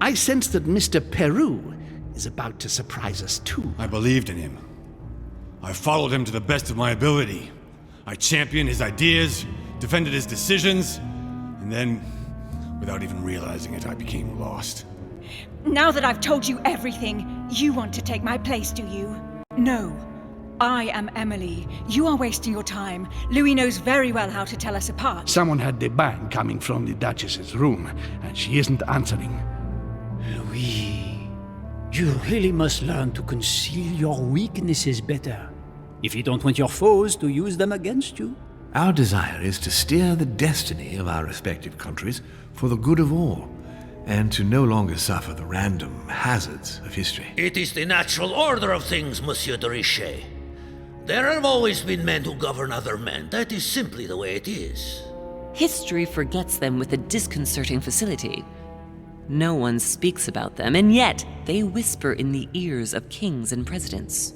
I sense that Mr. Peru is about to surprise us too. I believed in him. I followed him to the best of my ability. I championed his ideas, defended his decisions, and then, without even realizing it, I became lost. Now that I've told you everything, you want to take my place, do you? No. I am Emily. You are wasting your time. Louis knows very well how to tell us apart. Someone had the bang coming from the Duchess's room, and she isn't answering. Louis, you really must learn to conceal your weaknesses better, if you don't want your foes to use them against you. Our desire is to steer the destiny of our respective countries for the good of all, and to no longer suffer the random hazards of history. It is the natural order of things, Monsieur de Richet. There have always been men who govern other men. That is simply the way it is. History forgets them with a disconcerting facility. No one speaks about them, and yet they whisper in the ears of kings and presidents.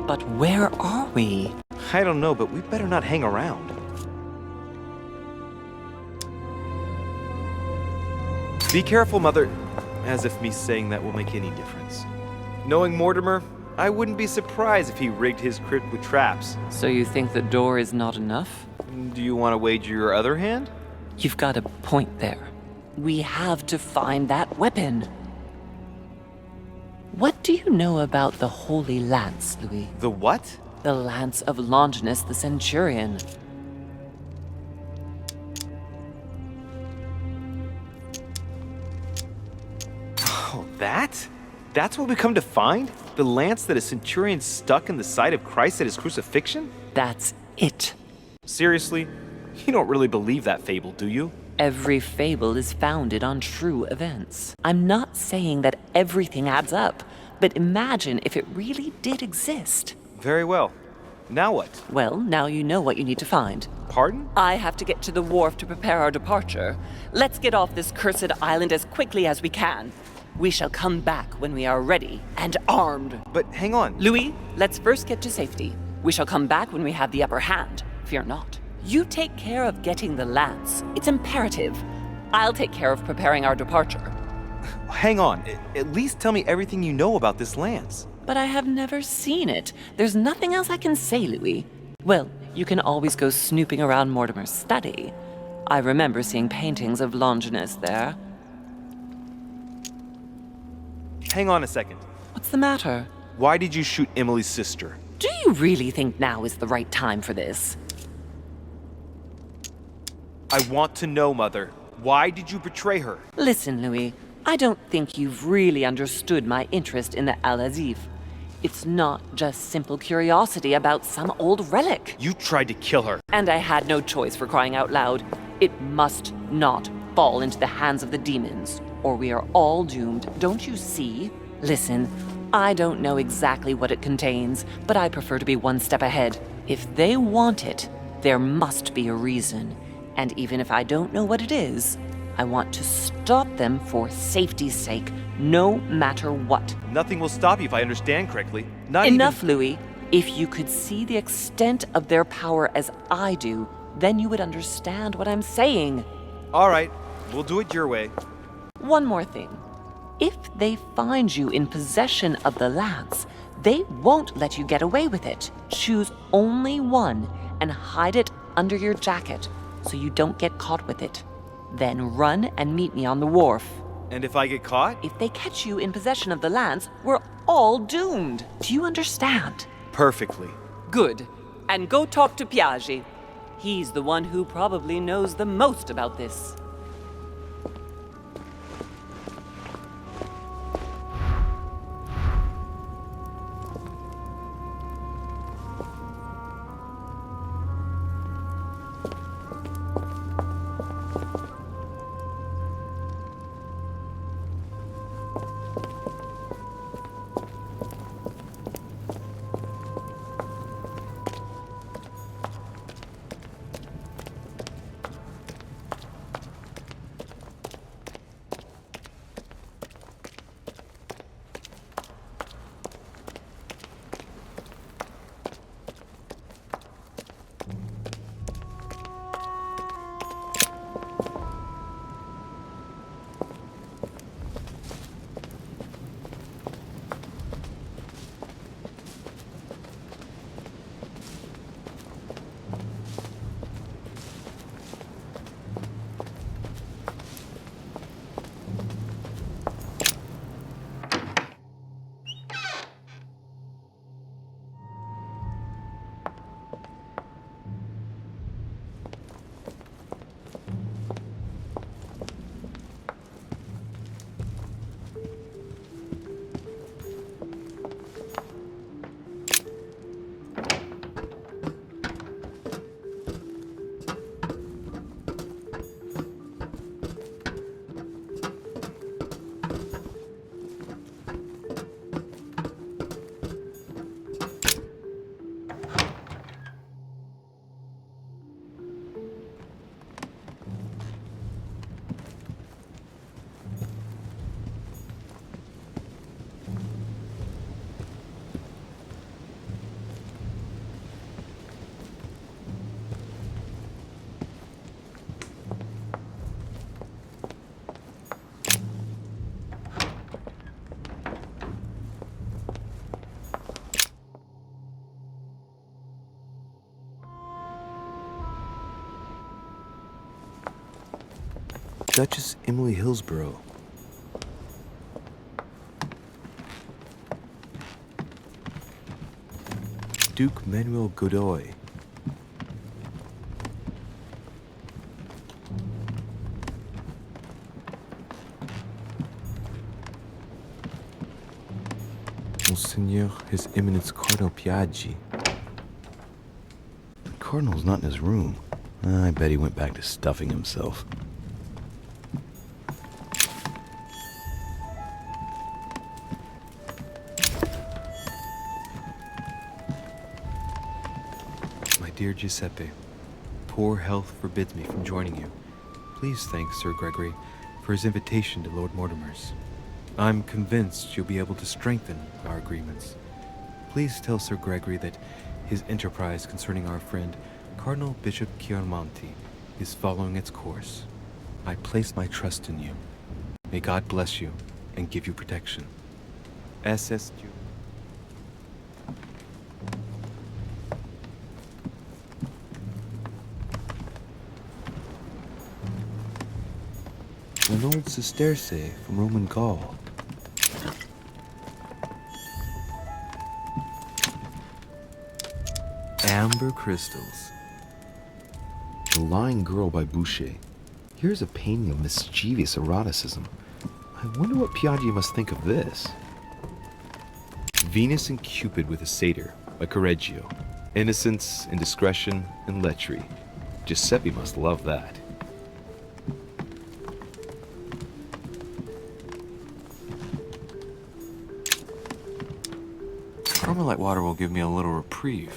But where are we? I don't know, but we better not hang around. Be careful, Mother. As if me saying that will make any difference. Knowing Mortimer, I wouldn't be surprised if he rigged his crypt with traps. So you think the door is not enough? Do you want to wager your other hand? You've got a point there. We have to find that weapon. What do you know about the Holy Lance, Louis? The what? The Lance of Longinus the Centurion. Oh, that? That's what we come to find? The lance that a centurion stuck in the side of Christ at his crucifixion? That's it. Seriously? You don't really believe that fable, do you? Every fable is founded on true events. I'm not saying that everything adds up, but imagine if it really did exist. Very well. Now what? Well, now you know what you need to find. Pardon? I have to get to the wharf to prepare our departure. Let's get off this cursed island as quickly as we can. We shall come back when we are ready and armed. But hang on. Louis, let's first get to safety. We shall come back when we have the upper hand. Fear not. You take care of getting the lance. It's imperative. I'll take care of preparing our departure. Hang on. At least tell me everything you know about this lance. But I have never seen it. There's nothing else I can say, Louis. Well, you can always go snooping around Mortimer's study. I remember seeing paintings of Longinus there. Hang on a second. What's the matter? Why did you shoot Emily's sister? Do you really think now is the right time for this? I want to know, Mother. Why did you betray her? Listen, Louis. I don't think you've really understood my interest in the Al-Azif. It's not just simple curiosity about some old relic. You tried to kill her. And I had no choice, for crying out loud. It must not fall into the hands of the demons, or we are all doomed, don't you see? Listen, I don't know exactly what it contains, but I prefer to be one step ahead. If they want it, there must be a reason. And even if I don't know what it is, I want to stop them for safety's sake, no matter what. Nothing will stop you if I understand correctly. Enough, Louis. If you could see the extent of their power as I do, then you would understand what I'm saying. All right, we'll do it your way. One more thing. If they find you in possession of the lance, they won't let you get away with it. Choose only one and hide it under your jacket so you don't get caught with it. Then run and meet me on the wharf. And if I get caught? If they catch you in possession of the lance, we're all doomed. Do you understand? Perfectly. Good. And go talk to Piaggi. He's the one who probably knows the most about this. Duchess Emily Hillsborough. Duke Manuel Godoy. Monseigneur His Eminence Cardinal Piaggi. The Cardinal's not in his room. I bet he went back to stuffing himself. My dear Giuseppe, poor health forbids me from joining you. Please thank Sir Gregory for his invitation to Lord Mortimer's. I'm convinced you'll be able to strengthen our agreements. Please tell Sir Gregory that his enterprise concerning our friend, Cardinal Bishop Chiaramonti, is following its course. I place my trust in you. May God bless you and give you protection. SS. An old Sesterce from Roman Gaul. Amber crystals. The Lying Girl by Boucher. Here's a painting of mischievous eroticism. I wonder what Piaggi must think of this. Venus and Cupid with a Satyr by Correggio. Innocence, indiscretion, and lechery. Giuseppe must love that. Carmelite water will give me a little reprieve.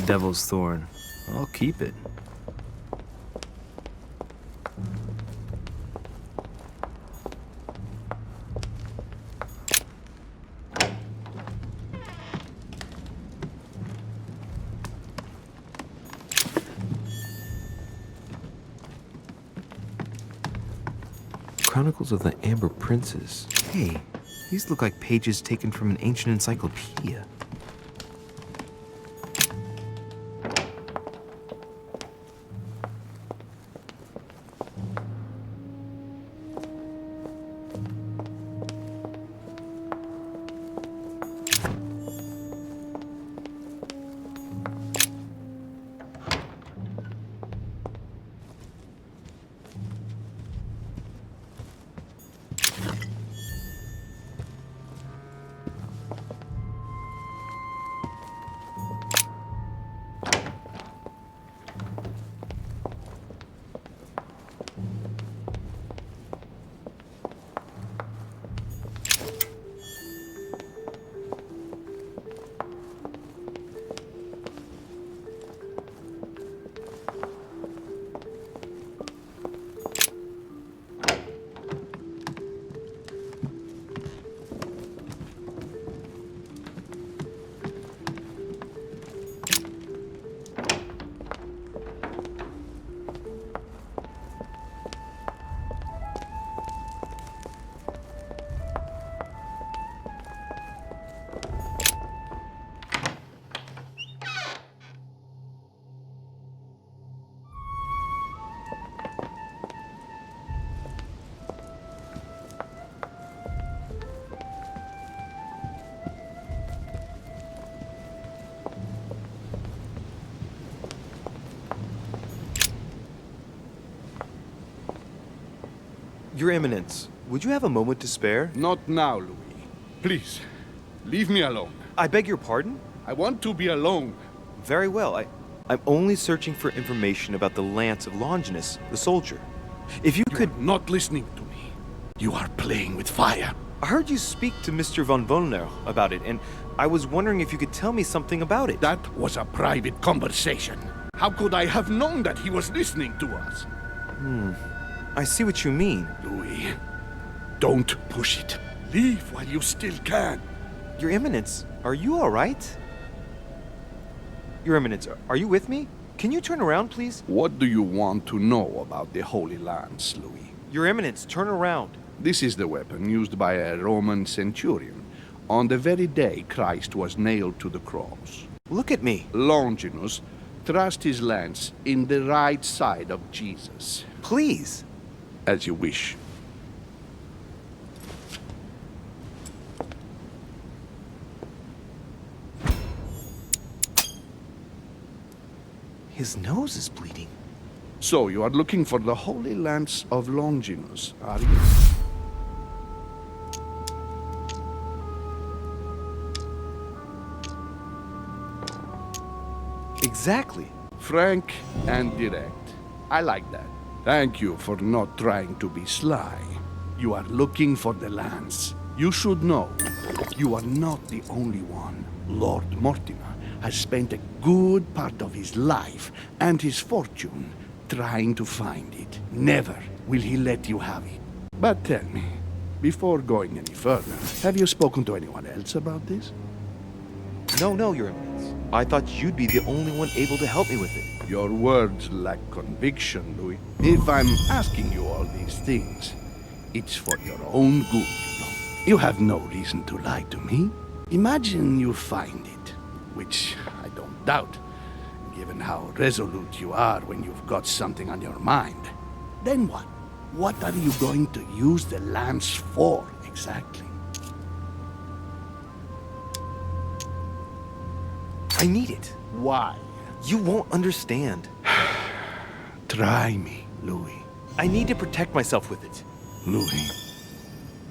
Devil's Thorn. I'll keep it. Chronicles of the Amber Princes. Hey, these look like pages taken from an ancient encyclopedia. Your Eminence, would you have a moment to spare? Not now, Louis. Please, leave me alone. I beg your pardon? I want to be alone. Very well. I'm only searching for information about the lance of Longinus, the soldier. If you could... Not listening to me. You are playing with fire. I heard you speak to Mr. von Wollner about it, and I was wondering if you could tell me something about it. That was a private conversation. How could I have known that he was listening to us? I see what you mean. Louis, don't push it. Leave while you still can. Your Eminence, are you all right? Your Eminence, are you with me? Can you turn around, please? What do you want to know about the Holy Lands, Louis? Your Eminence, turn around. This is the weapon used by a Roman centurion on the very day Christ was nailed to the cross. Look at me. Longinus thrust his lance in the right side of Jesus. Please. As you wish. His nose is bleeding. So you are looking for the Holy Lance of Longinus, are you? Exactly. Frank and direct. I like that. Thank you for not trying to be sly. You are looking for the lance. You should know, you are not the only one. Lord Mortimer has spent a good part of his life and his fortune trying to find it. Never will he let you have it. But tell me, before going any further, have you spoken to anyone else about this? No, Your Eminence. I thought you'd be the only one able to help me with it. Your words lack conviction, Louis. If I'm asking you all these things, it's for your own good, you know. You have no reason to lie to me. Imagine you find it, which I don't doubt, given how resolute you are when you've got something on your mind. Then what? What are you going to use the lance for, exactly? I need it. Why? You won't understand. Try me, Louis. I need to protect myself with it. Louis,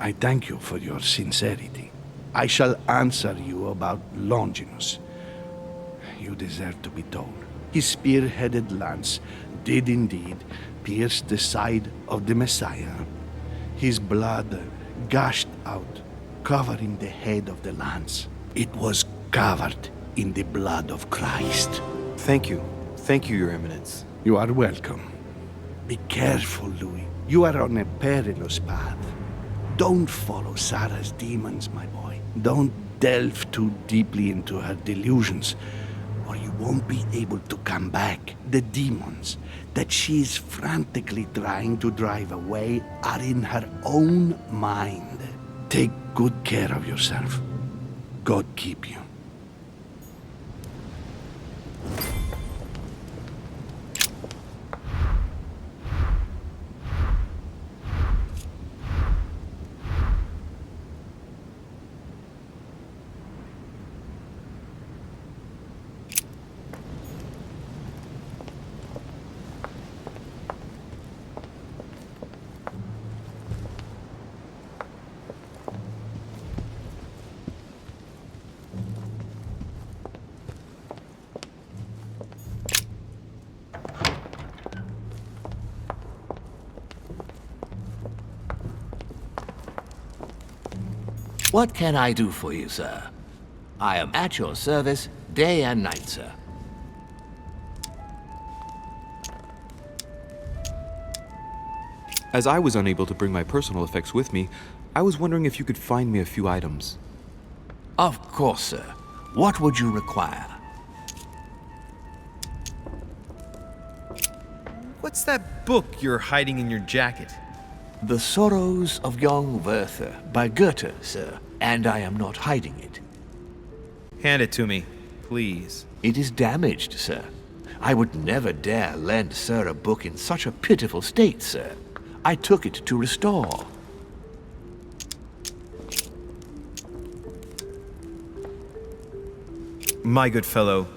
I thank you for your sincerity. I shall answer you about Longinus. You deserve to be told. His spear-headed lance did indeed pierce the side of the Messiah. His blood gushed out, covering the head of the lance. It was covered in the blood of Christ. Thank you. Thank you, Your Eminence. You are welcome. Be careful, Louis. You are on a perilous path. Don't follow Sarah's demons, my boy. Don't delve too deeply into her delusions, or you won't be able to come back. The demons that she is frantically trying to drive away are in her own mind. Take good care of yourself. God keep you. What can I do for you, sir? I am at your service day and night, sir. As I was unable to bring my personal effects with me, I was wondering if you could find me a few items. Of course, sir. What would you require? What's that book you're hiding in your jacket? The Sorrows of Young Werther by Goethe, sir. And I am not hiding it. Hand it to me, please. It is damaged, sir. I would never dare lend sir a book in such a pitiful state, sir. I took it to restore. My good fellow,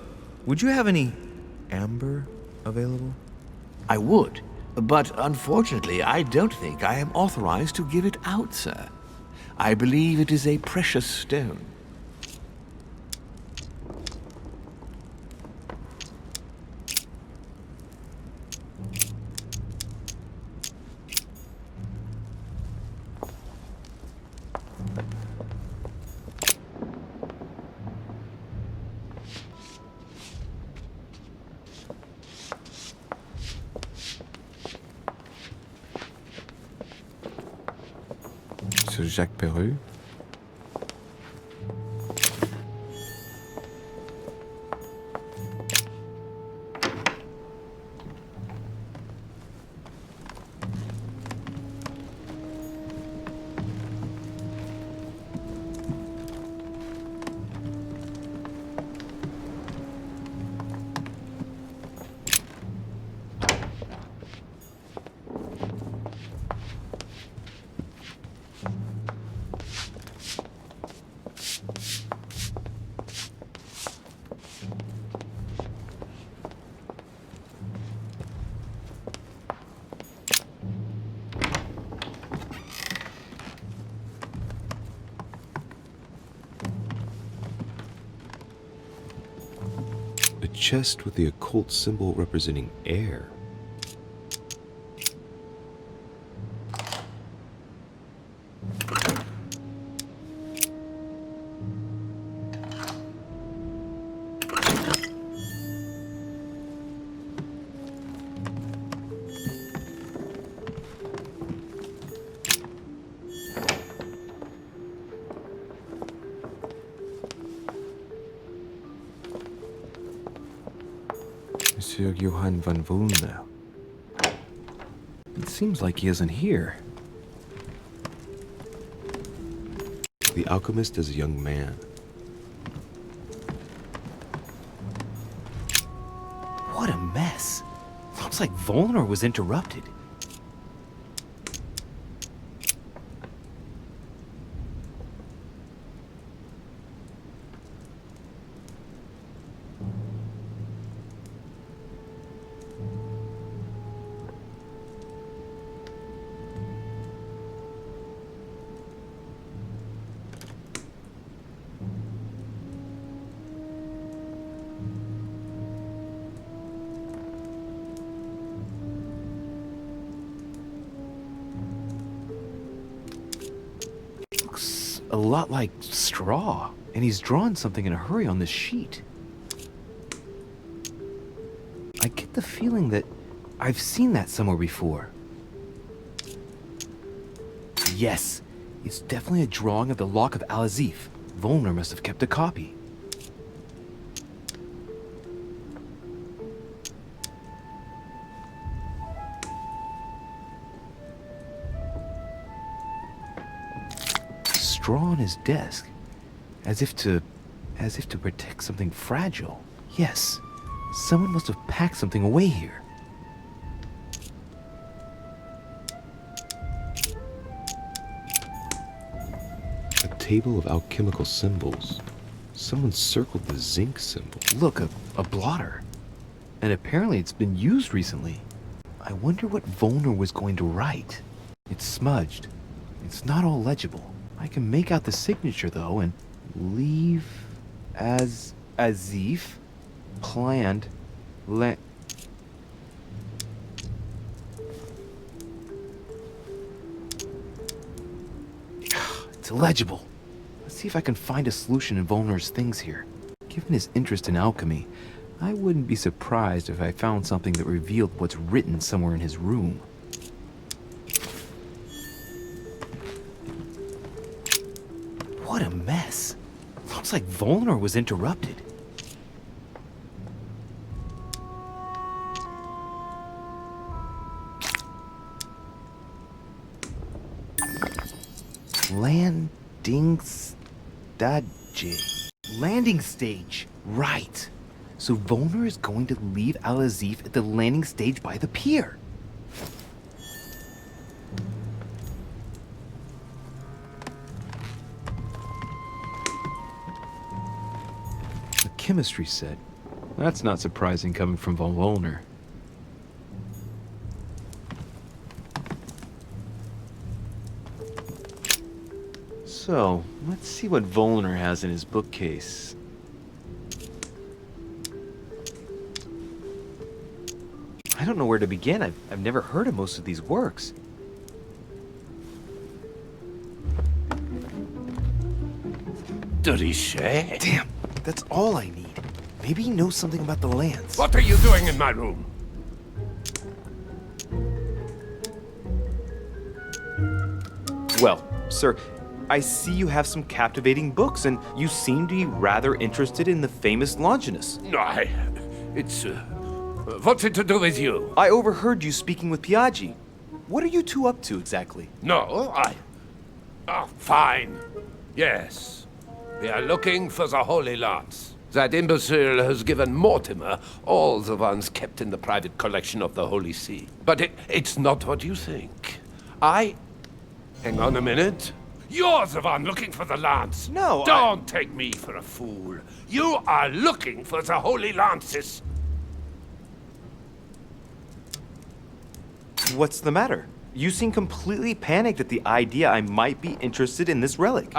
would you have any amber available? I would, but unfortunately I don't think I am authorized to give it out, sir. I believe it is a precious stone. Jacques Perru. A chest with the occult symbol representing air. Monsieur Johann von Wulner. It seems like he isn't here. The alchemist is a young man. What a mess. Looks like Volner was interrupted. A lot like straw, and he's drawn something in a hurry on this sheet. I get the feeling that I've seen that somewhere before. Yes, it's definitely a drawing of the Lock of Al-Azif. Volner must have kept a copy. Straw on his desk, as if to protect something fragile. Yes, someone must have packed something away here. A table of alchemical symbols. Someone circled the zinc symbol. Look, a blotter. And apparently it's been used recently. I wonder what Volner was going to write. It's smudged. It's not all legible. I can make out the signature, though, and leave as if planned. It's illegible. Let's see if I can find a solution in Volner's things here. Given his interest in alchemy, I wouldn't be surprised if I found something that revealed what's written somewhere in his room. What a mess. Looks like Volner was interrupted. Landing stage. Right. So Volner is going to leave Al-Azif at the landing stage by the pier. A chemistry set. That's not surprising coming from von Volner. So, let's see what Volner has in his bookcase. I don't know where to begin. I've never heard of most of these works. Did he say? Damn, that's all I need. Maybe he knows something about the lands. What are you doing in my room? Well, sir, I see you have some captivating books, and you seem to be rather interested in the famous Longinus. It's... what's it to do with you? I overheard you speaking with Piaggi. What are you two up to exactly? No, fine. Yes. We are looking for the Holy Lance. That imbecile has given Mortimer all the ones kept in the private collection of the Holy See. But it's not what you think. Hang on a minute. You're the one looking for the lance. No, Don't take me for a fool. You are looking for the Holy Lances. What's the matter? You seem completely panicked at the idea I might be interested in this relic.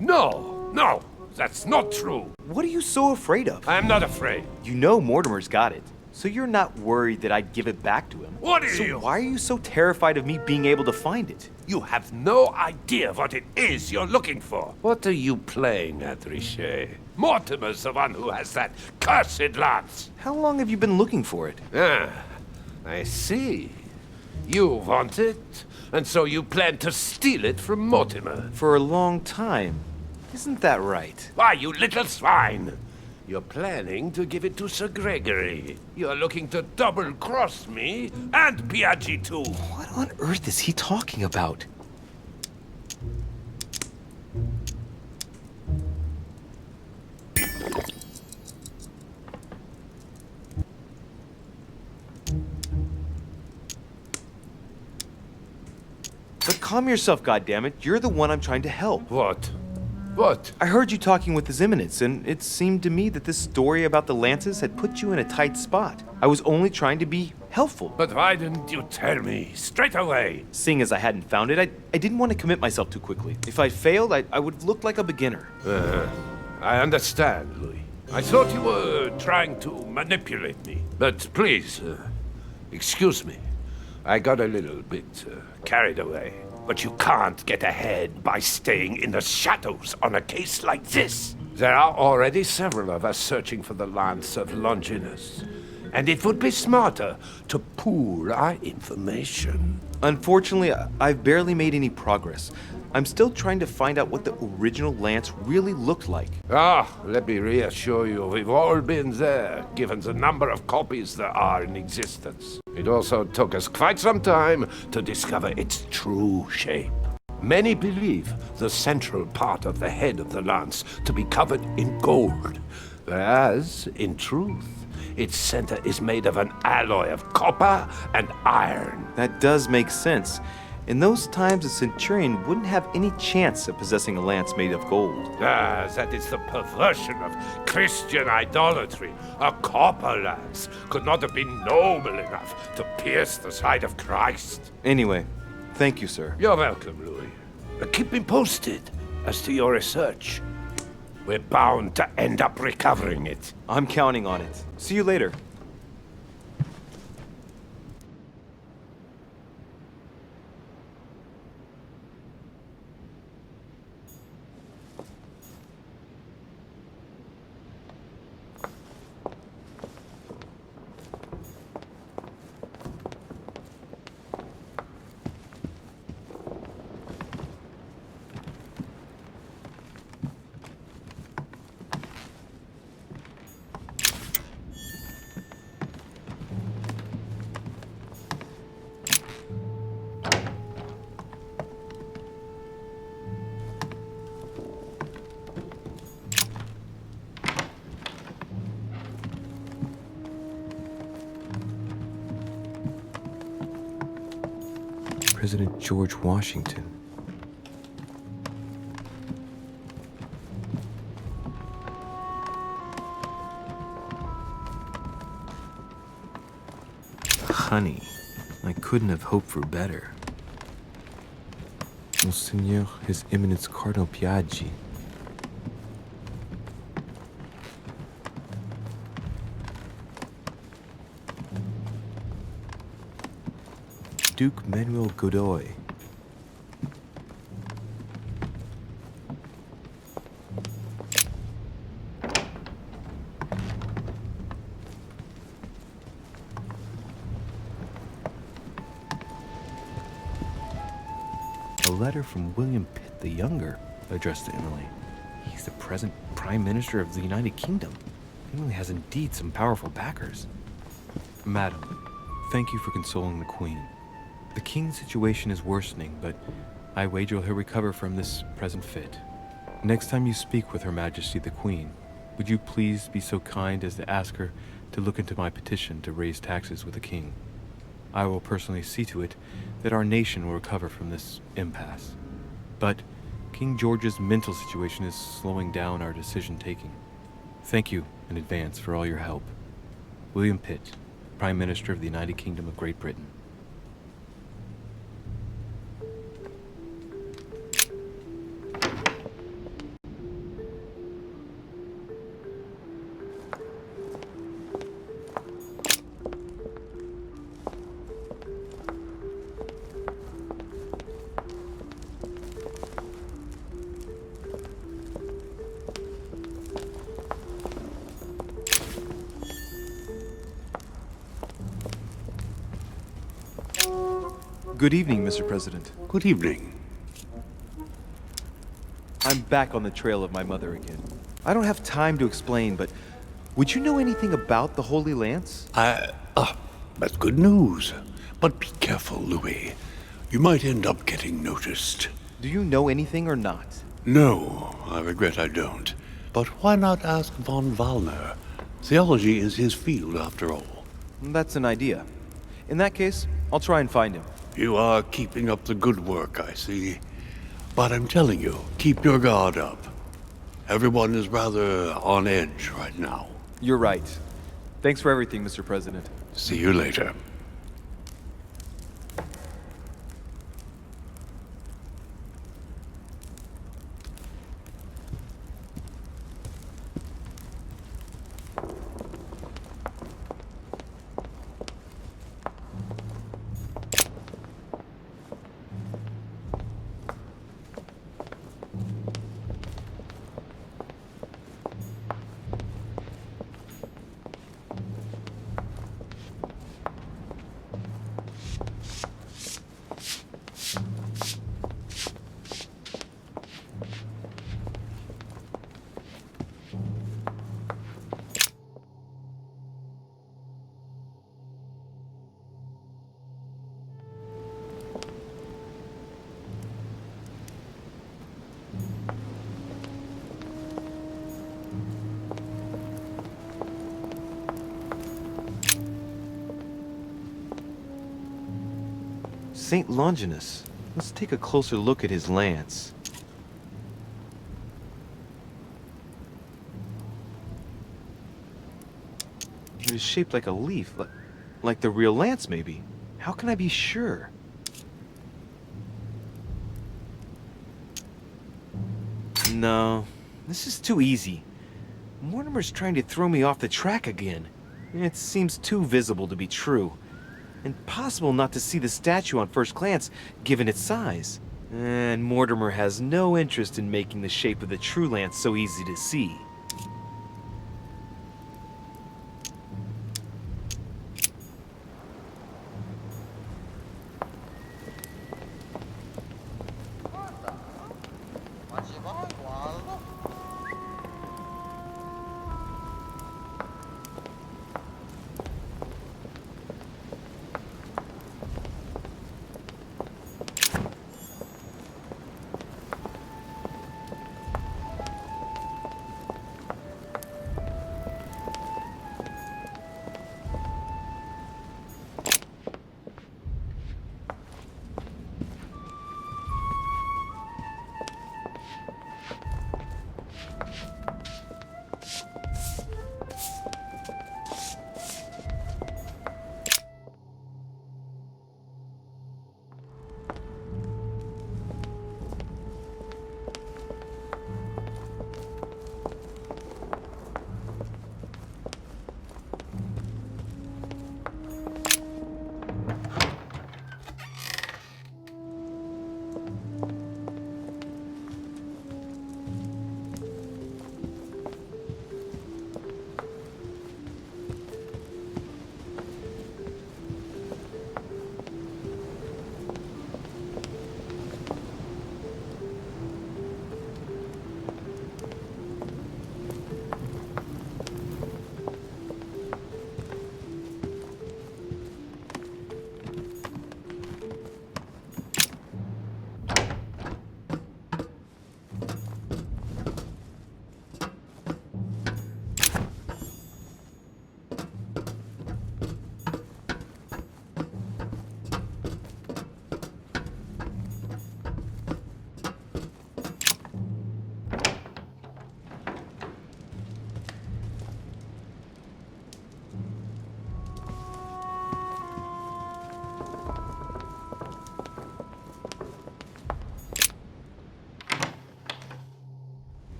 No, that's not true. What are you so afraid of? I'm not afraid. You know Mortimer's got it, so you're not worried that I'd give it back to him. What are so you? Why are you so terrified of me being able to find it? You have no idea what it is you're looking for. What are you playing at, Richet? Mortimer's the one who has that cursed lance. How long have you been looking for it? I see. You want it, and so you plan to steal it from Mortimer. For a long time. Isn't that right? Why, you little swine! You're planning to give it to Sir Gregory. You're looking to double-cross me and Piaggi too. What on earth is he talking about? But calm yourself, goddammit. You're the one I'm trying to help. What? What? I heard you talking with His Eminence, and it seemed to me that this story about the lances had put you in a tight spot. I was only trying to be helpful. But why didn't you tell me straight away? Seeing as I hadn't found it, I didn't want to commit myself too quickly. If I failed, I would have looked like a beginner. I understand, Louis. I thought you were trying to manipulate me. But please, excuse me. I got a little bit carried away. But you can't get ahead by staying in the shadows on a case like this. There are already several of us searching for the Lance of Longinus. And it would be smarter to pool our information. Unfortunately, I've barely made any progress. I'm still trying to find out what the original lance really looked like. Let me reassure you, we've all been there, given the number of copies there are in existence. It also took us quite some time to discover its true shape. Many believe the central part of the head of the lance to be covered in gold, whereas, in truth, its center is made of an alloy of copper and iron. That does make sense. In those times, a centurion wouldn't have any chance of possessing a lance made of gold. That is the perversion of Christian idolatry. A copper lance could not have been noble enough to pierce the side of Christ. Anyway, thank you, sir. You're welcome, Louis. Keep me posted as to your research. We're bound to end up recovering it. I'm counting on it. See you later. President George Washington. Honey, I couldn't have hoped for better. Monseigneur, His Eminence Cardinal Piaggi. Duke Manuel Godoy. letter from William Pitt the Younger, addressed to Emily. He's the present Prime Minister of the United Kingdom. Emily has indeed some powerful backers. Madam, thank you for consoling the Queen. The King's situation is worsening, but I wager he'll recover from this present fit. Next time you speak with Her Majesty the Queen, would you please be so kind as to ask her to look into my petition to raise taxes with the King? I will personally see to it that our nation will recover from this impasse. But King George's mental situation is slowing down our decision-taking. Thank you in advance for all your help. William Pitt, Prime Minister of the United Kingdom of Great Britain. Good evening, Mr. President. Good evening. I'm back on the trail of my mother again. I don't have time to explain, but would you know anything about the Holy Lance? That's good news. But be careful, Louis. You might end up getting noticed. Do you know anything or not? No, I regret I don't. But why not ask von Wallner? Theology is his field, after all. That's an idea. In that case, I'll try and find him. You are keeping up the good work, I see. But I'm telling you, keep your guard up. Everyone is rather on edge right now. You're right. Thanks for everything, Mr. President. See you later. St. Longinus. Let's take a closer look at his lance. It is shaped like a leaf, like the real lance, maybe. How can I be sure? No, this is too easy. Mortimer's trying to throw me off the track again. It seems too visible to be true. Impossible not to see the statue on first glance, given its size. And Mortimer has no interest in making the shape of the true lance so easy to see.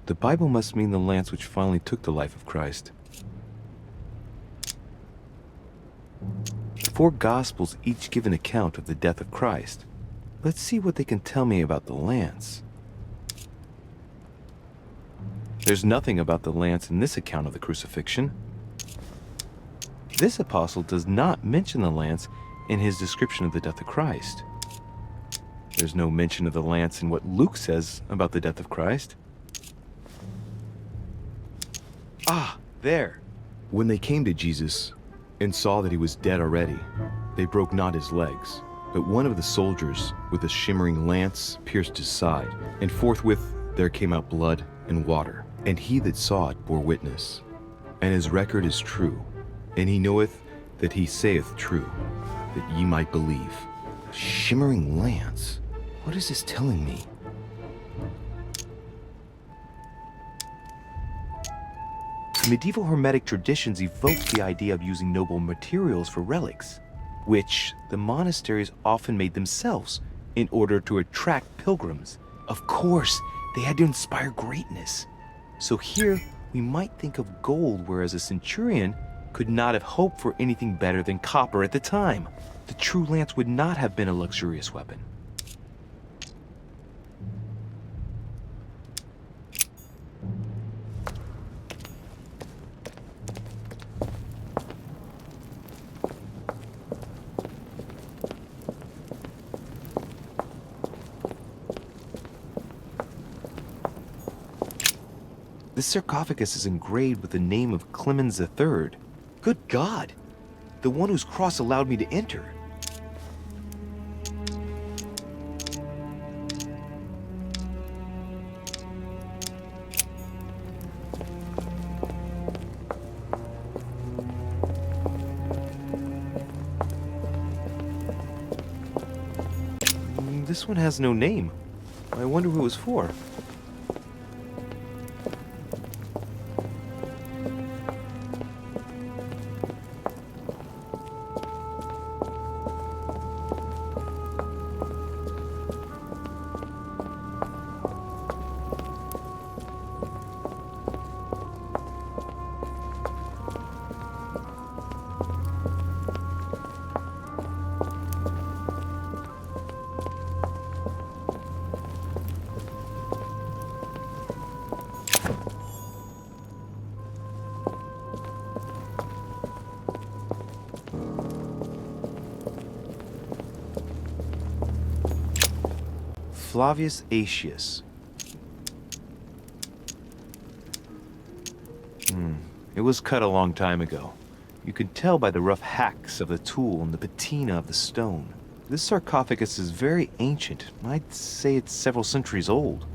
The Bible must mean the lance which finally took the life of Christ. The 4 Gospels each give an account of the death of Christ. Let's see what they can tell me about the lance. There's nothing about the lance in this account of the crucifixion. This apostle does not mention the lance in his description of the death of Christ. There's no mention of the lance in what Luke says about the death of Christ. Ah, there. When they came to Jesus and saw that he was dead already, they broke not his legs, but one of the soldiers with a shimmering lance pierced his side, and forthwith there came out blood and water. And he that saw it bore witness, and his record is true, and he knoweth that he saith true, that ye might believe. A shimmering lance? What is this telling me? Medieval Hermetic traditions evoked the idea of using noble materials for relics, which the monasteries often made themselves in order to attract pilgrims. Of course, they had to inspire greatness. So here, we might think of gold, whereas a centurion could not have hoped for anything better than copper at the time. The true lance would not have been a luxurious weapon. This sarcophagus is engraved with the name of Clemens III. Good God! The one whose cross allowed me to enter. This one has no name. I wonder who it was for. Flavius Aetius. It was cut a long time ago. You can tell by the rough hacks of the tool and the patina of the stone. This sarcophagus is very ancient. I'd say it's several centuries old.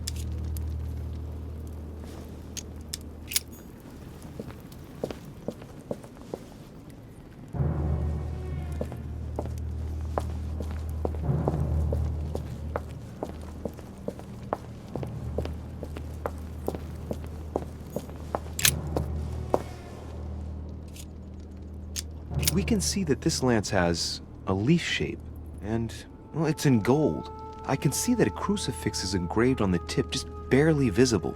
We can see that this lance has a leaf shape, and, well, it's in gold. I can see that a crucifix is engraved on the tip, just barely visible.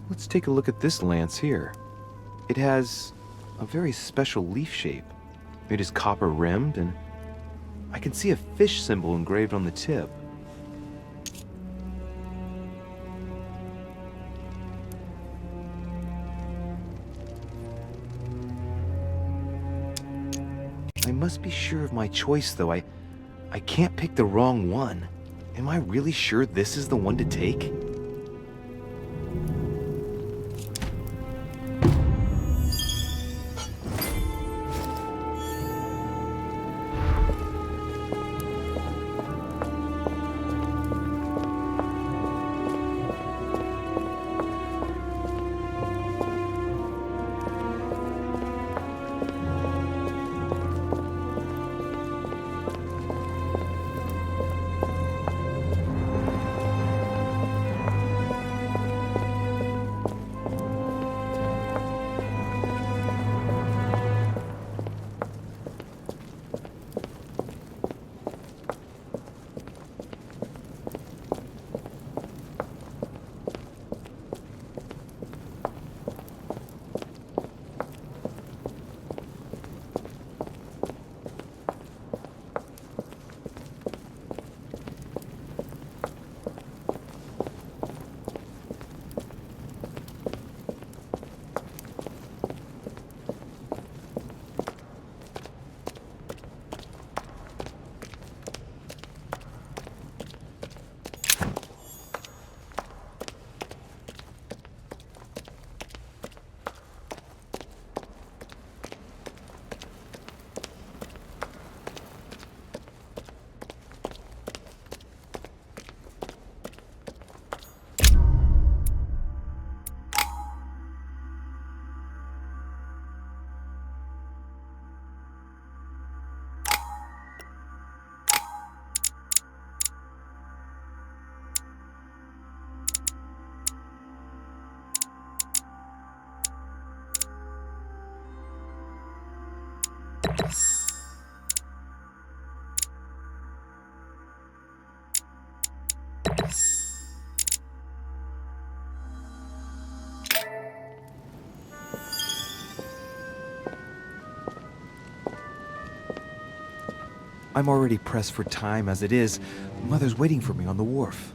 Let's take a look at this lance here. It has a very special leaf shape. It is copper rimmed, and I can see a fish symbol engraved on the tip. I must be sure of my choice, though. I can't pick the wrong one. Am I really sure this is the one to take? I'm already pressed for time as it is. Mother's waiting for me on the wharf.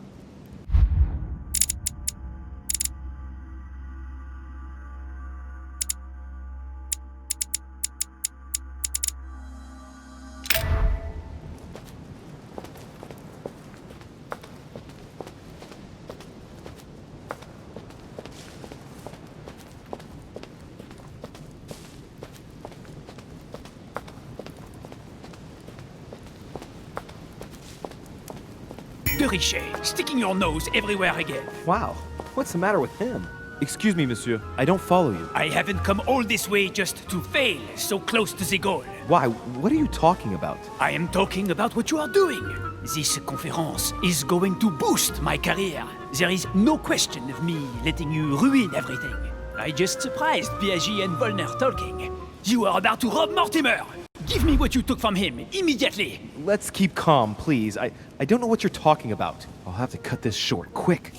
De Richet, sticking your nose everywhere again. Wow, what's the matter with him? Excuse me, monsieur. I don't follow you. I haven't come all this way just to fail so close to the goal. Why? What are you talking about? I am talking about what you are doing. This conference is going to boost my career. There is no question of me letting you ruin everything. I just surprised Piaget and Volner talking. You are about to rob Mortimer. Give me what you took from him, immediately! Let's keep calm, please. I don't know what you're talking about. I'll have to cut this short, quick.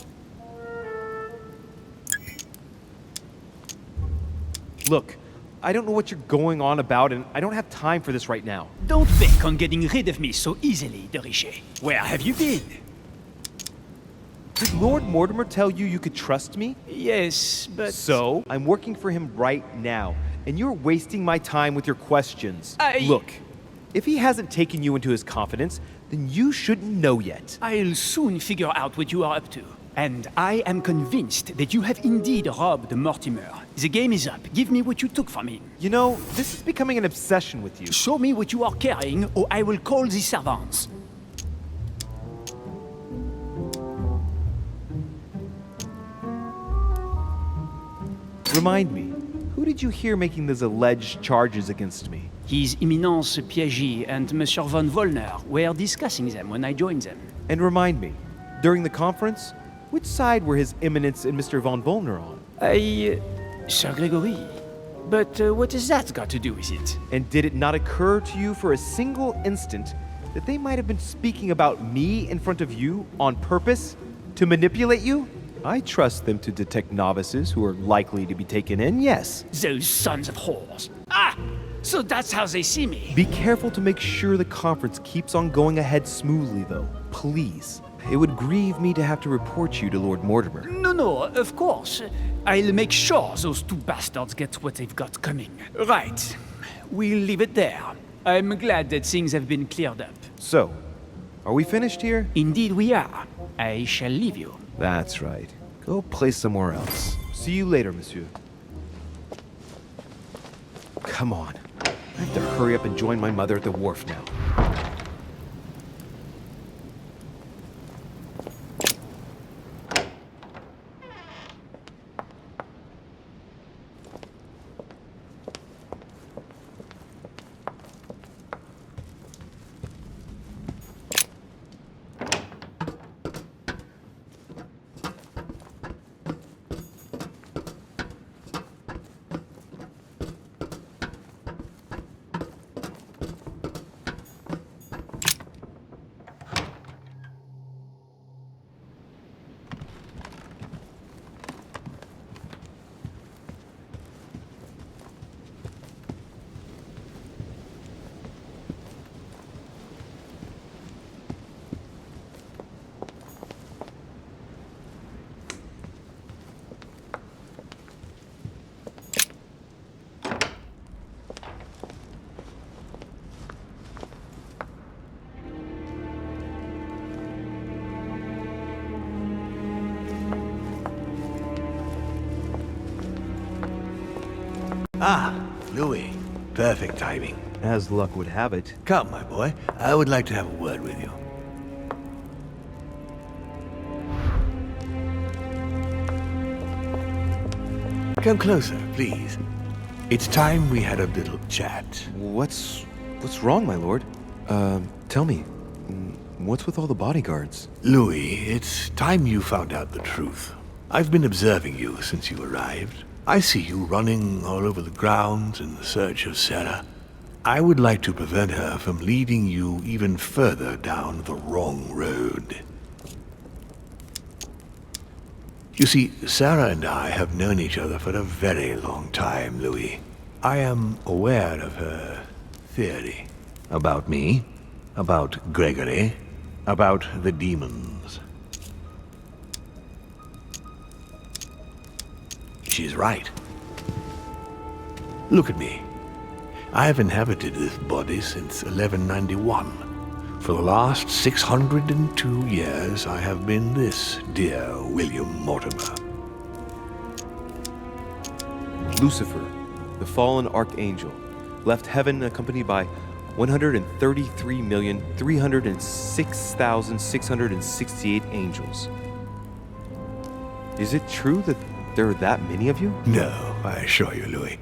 Look, I don't know what you're going on about, and I don't have time for this right now. Don't bank on getting rid of me so easily, De Richet. Where have you been? Did Lord Mortimer tell you you could trust me? Yes, but... So, I'm working for him right now, and you're wasting my time with your questions. Look, if he hasn't taken you into his confidence, then you shouldn't know yet. I'll soon figure out what you are up to. And I am convinced that you have indeed robbed Mortimer. The game is up. Give me what you took from him. You know, this is becoming an obsession with you. Show me what you are carrying, or I will call the servants. Remind me, who did you hear making those alleged charges against me? His Eminence Piaget and Monsieur von Volner were discussing them when I joined them. And remind me, during the conference, which side were His Eminence and Mr. von Volner on? Sir Gregory. But what has that got to do with it? And did it not occur to you for a single instant that they might have been speaking about me in front of you on purpose? To manipulate you? I trust them to detect novices who are likely to be taken in, yes. Those sons of whores. Ah! So that's how they see me. Be careful to make sure the conference keeps on going ahead smoothly, though. Please. It would grieve me to have to report you to Lord Mortimer. No, of course. I'll make sure those two bastards get what they've got coming. Right. We'll leave it there. I'm glad that things have been cleared up. So, are we finished here? Indeed we are. I shall leave you. That's right. Go play somewhere else. See you later, monsieur. Come on. I have to hurry up and join my mother at the wharf now. Ah, Louis. Perfect timing. As luck would have it. Come, my boy. I would like to have a word with you. Come closer, please. It's time we had a little chat. What's wrong, my lord? Tell me. What's with all the bodyguards? Louis, it's time you found out the truth. I've been observing you since you arrived. I see you running all over the grounds in search of Sarah. I would like to prevent her from leading you even further down the wrong road. You see, Sarah and I have known each other for a very long time, Louis. I am aware of her theory. About me, about Gregory, about the demons. She's right. Look at me. I have inhabited this body since 1191. For the last 602 years, I have been this dear William Mortimer. Lucifer, the fallen archangel, left heaven accompanied by 133,306,668 angels. Is it true that there are that many of you? No, I assure you, Louis.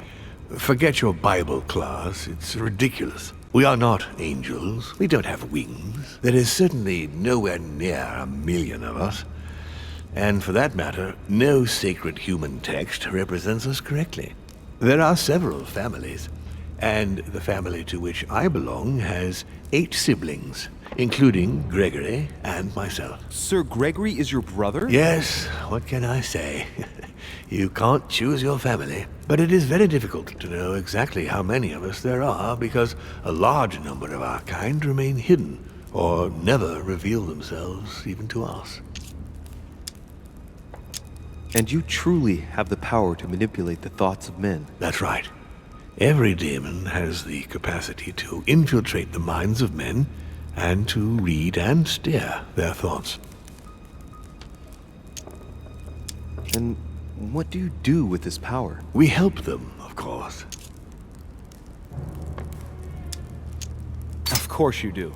Forget your Bible class. It's ridiculous. We are not angels. We don't have wings. There is certainly nowhere near 1,000,000 of us. And for that matter, no sacred human text represents us correctly. There are several families, and the family to which I belong has 8 siblings, including Gregory and myself. Sir Gregory is your brother? Yes, what can I say? You can't choose your family, but it is very difficult to know exactly how many of us there are because a large number of our kind remain hidden or never reveal themselves even to us. And you truly have the power to manipulate the thoughts of men. That's right. Every demon has the capacity to infiltrate the minds of men and to read and steer their thoughts. And what do you do with this power? We help them, of course. Of course you do.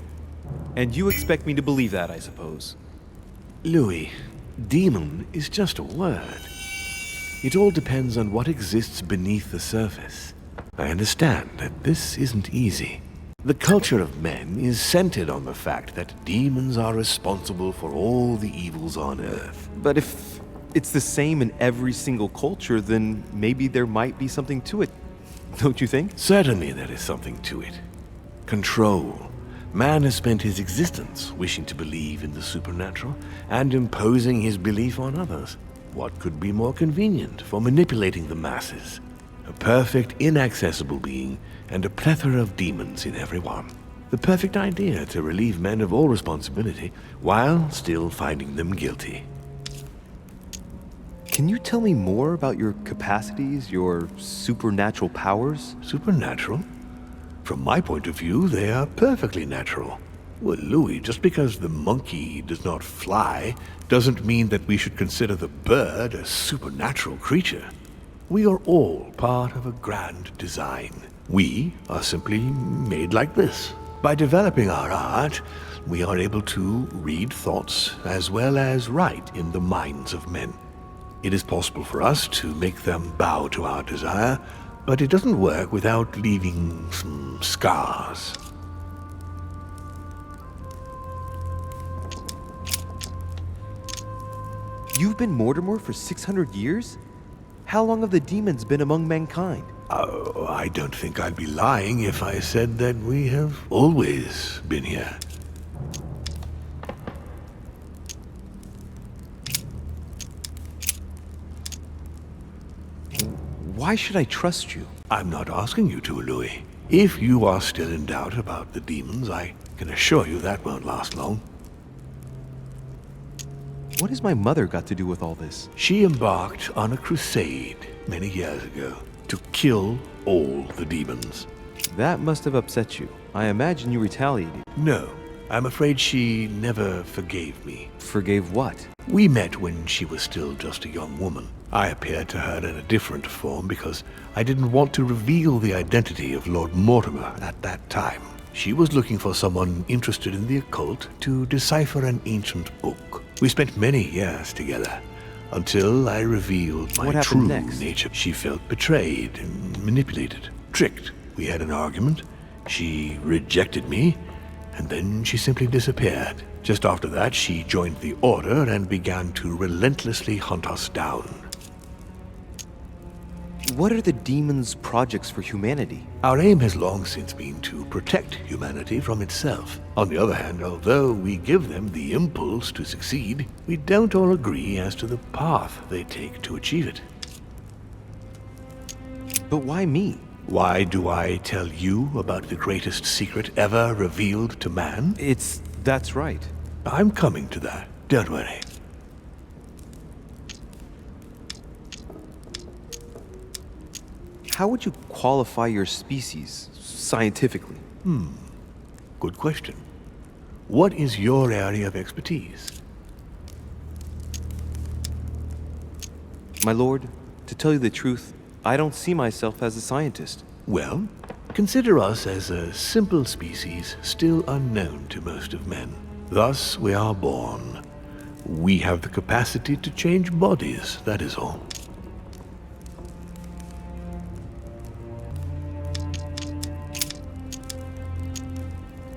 And you expect me to believe that, I suppose. Louis, demon is just a word. It all depends on what exists beneath the surface. I understand that this isn't easy. The culture of men is centered on the fact that demons are responsible for all the evils on Earth. But if it's the same in every single culture, then maybe there might be something to it. Don't you think? Certainly there is something to it. Control. Man has spent his existence wishing to believe in the supernatural and imposing his belief on others. What could be more convenient for manipulating the masses? A perfect, inaccessible being and a plethora of demons in every one. The perfect idea to relieve men of all responsibility while still finding them guilty. Can you tell me more about your capacities, your supernatural powers? Supernatural? From my point of view, they are perfectly natural. Well, Louis, just because the monkey does not fly doesn't mean that we should consider the bird a supernatural creature. We are all part of a grand design. We are simply made like this. By developing our art, we are able to read thoughts as well as write in the minds of men. It is possible for us to make them bow to our desire, but it doesn't work without leaving some scars. You've been Mortimer for 600 years? How long have the demons been among mankind? Oh, I don't think I'd be lying if I said that we have always been here. Why should I trust you? I'm not asking you to, Louis. If you are still in doubt about the demons, I can assure you that won't last long. What has my mother got to do with all this? She embarked on a crusade many years ago to kill all the demons. That must have upset you. I imagine you retaliated. No, I'm afraid she never forgave me. Forgave what? We met when she was still just a young woman. I appeared to her in a different form because I didn't want to reveal the identity of Lord Mortimer at that time. She was looking for someone interested in the occult to decipher an ancient book. We spent many years together until I revealed my true nature. She felt betrayed and manipulated, tricked. We had an argument. She rejected me, and then she simply disappeared. Just after that, she joined the Order and began to relentlessly hunt us down. What are the demons' projects for humanity? Our aim has long since been to protect humanity from itself. On the other hand, although we give them the impulse to succeed, we don't all agree as to the path they take to achieve it. But why me? Why do I tell you about the greatest secret ever revealed to man? That's right. I'm coming to that, don't worry. How would you qualify your species, scientifically? Good question. What is your area of expertise? My lord, to tell you the truth, I don't see myself as a scientist. Well, consider us as a simple species still unknown to most of men. Thus we are born. We have the capacity to change bodies, that is all.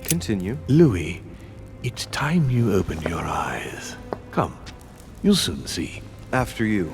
Continue. Louis, it's time you opened your eyes. Come, you'll soon see. After you.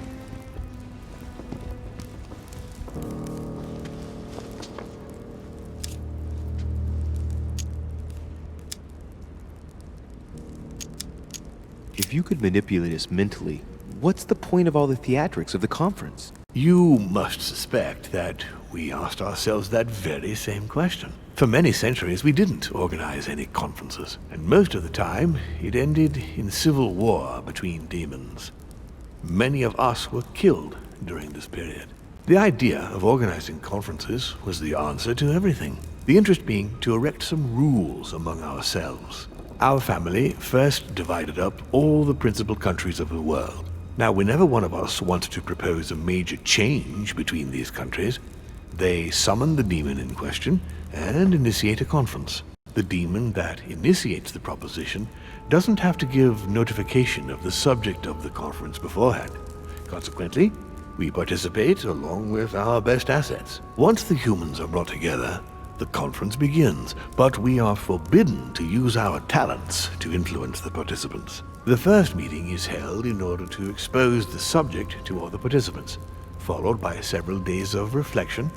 If you could manipulate us mentally, what's the point of all the theatrics of the conference? You must suspect that we asked ourselves that very same question. For many centuries, we didn't organize any conferences, and most of the time, it ended in civil war between demons. Many of us were killed during this period. The idea of organizing conferences was the answer to everything. The interest being to erect some rules among ourselves. Our family first divided up all the principal countries of the world. Now, whenever one of us wanted to propose a major change between these countries, they summon the demon in question and initiate a conference. The demon that initiates the proposition doesn't have to give notification of the subject of the conference beforehand. Consequently, we participate along with our best assets. Once the humans are brought together, the conference begins, but we are forbidden to use our talents to influence the participants. The first meeting is held in order to expose the subject to all the participants, followed by several days of reflection,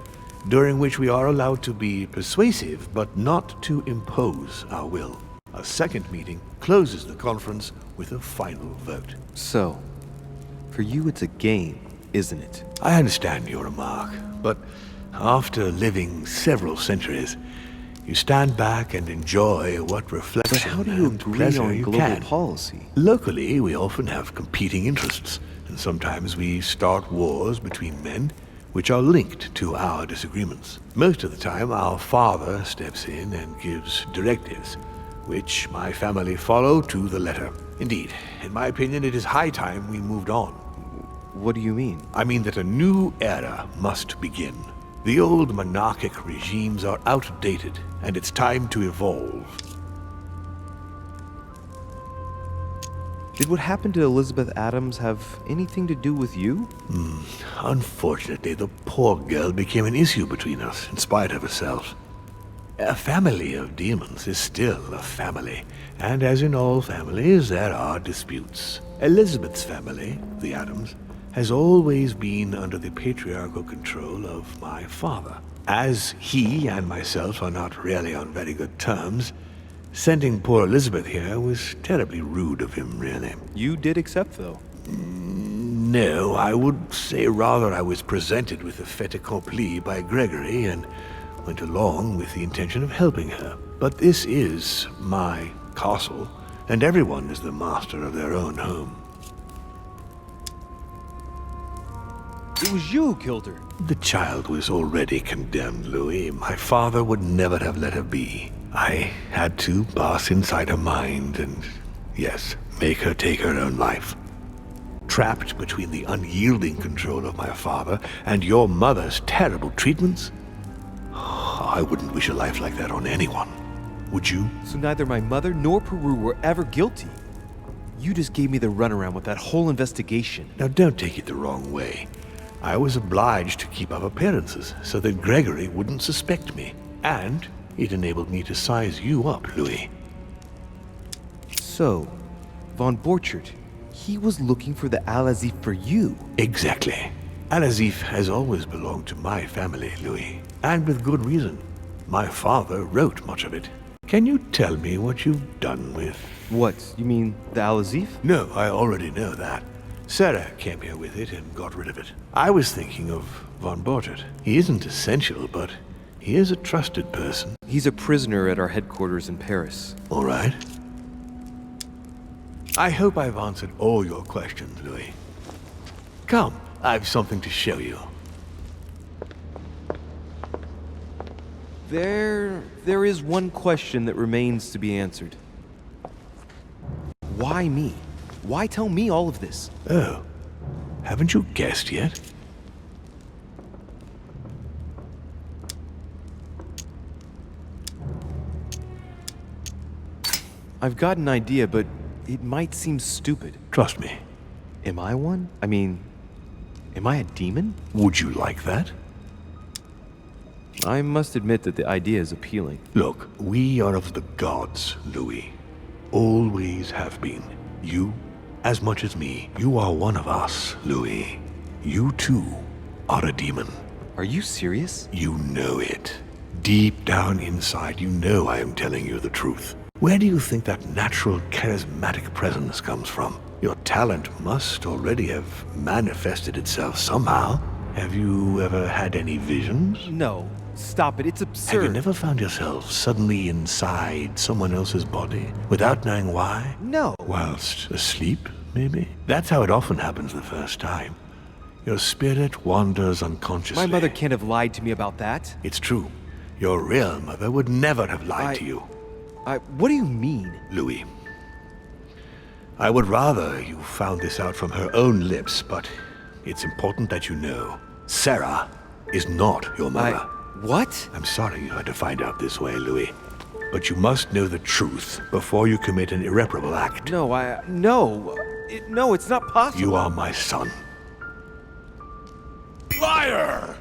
during which we are allowed to be persuasive but not to impose our will. A second meeting closes the conference with a final vote. So, for you it's a game, isn't it? I understand your remark, but after living several centuries, you stand back and enjoy what reflection But how do you and agree pleasure on you global can. policy? Locally, we often have competing interests, and sometimes we start wars between men which are linked to our disagreements. Most of the time, our father steps in and gives directives, which my family follow to the letter. Indeed, in my opinion, it is high time we moved on. What do you mean? I mean that a new era must begin. The old monarchic regimes are outdated, and it's time to evolve. Did what happened to Elizabeth Adams have anything to do with you? Unfortunately, the poor girl became an issue between us, in spite of herself. A family of demons is still a family, and as in all families, there are disputes. Elizabeth's family, the Adams, has always been under the patriarchal control of my father. As he and myself are not really on very good terms, sending poor Elizabeth here was terribly rude of him, really. You did accept, though. No, I would say rather I was presented with a fait accompli by Gregory and went along with the intention of helping her. But this is my castle, and everyone is the master of their own home. It was you who killed her. The child was already condemned, Louis. My father would never have let her be. I had to pass inside her mind and, yes, make her take her own life. Trapped between the unyielding control of my father and your mother's terrible treatments, I wouldn't wish a life like that on anyone. Would you? So neither my mother nor Peru were ever guilty. You just gave me the runaround with that whole investigation. Now don't take it the wrong way. I was obliged to keep up appearances so that Gregory wouldn't suspect me. And it enabled me to size you up, Louis. So, von Borchert, he was looking for the Al-Azif for you. Exactly. Al-Azif has always belonged to my family, Louis, and with good reason. My father wrote much of it. Can you tell me what you've done with... What? You mean the Al-Azif? No, I already know that. Sarah came here with it and got rid of it. I was thinking of von Bortet. He isn't essential, but he is a trusted person. He's a prisoner at our headquarters in Paris. All right. I hope I've answered all your questions, Louis. Come, I've something to show you. There is one question that remains to be answered. Why me? Why tell me all of this? Oh, haven't you guessed yet? I've got an idea, but it might seem stupid. Trust me. Am I one? I mean, am I a demon? Would you like that? I must admit that the idea is appealing. Look, we are of the gods, Louis. Always have been. You, as much as me, you are one of us, Louis. You too are a demon. Are you serious? You know it. Deep down inside, you know I am telling you the truth. Where do you think that natural, charismatic presence comes from? Your talent must already have manifested itself somehow. Have you ever had any visions? No. Stop it. It's absurd. Have you never found yourself suddenly inside someone else's body without knowing why? No. Whilst asleep, maybe? That's how it often happens the first time. Your spirit wanders unconsciously. My mother can't have lied to me about that. It's true. Your real mother would never have lied to you. What do you mean? Louis, I would rather you found this out from her own lips, but it's important that you know. Sarah is not your mother. What? I'm sorry you had to find out this way, Louis. But you must know the truth before you commit an irreparable act. No, no, it's not possible. You are my son. Liar!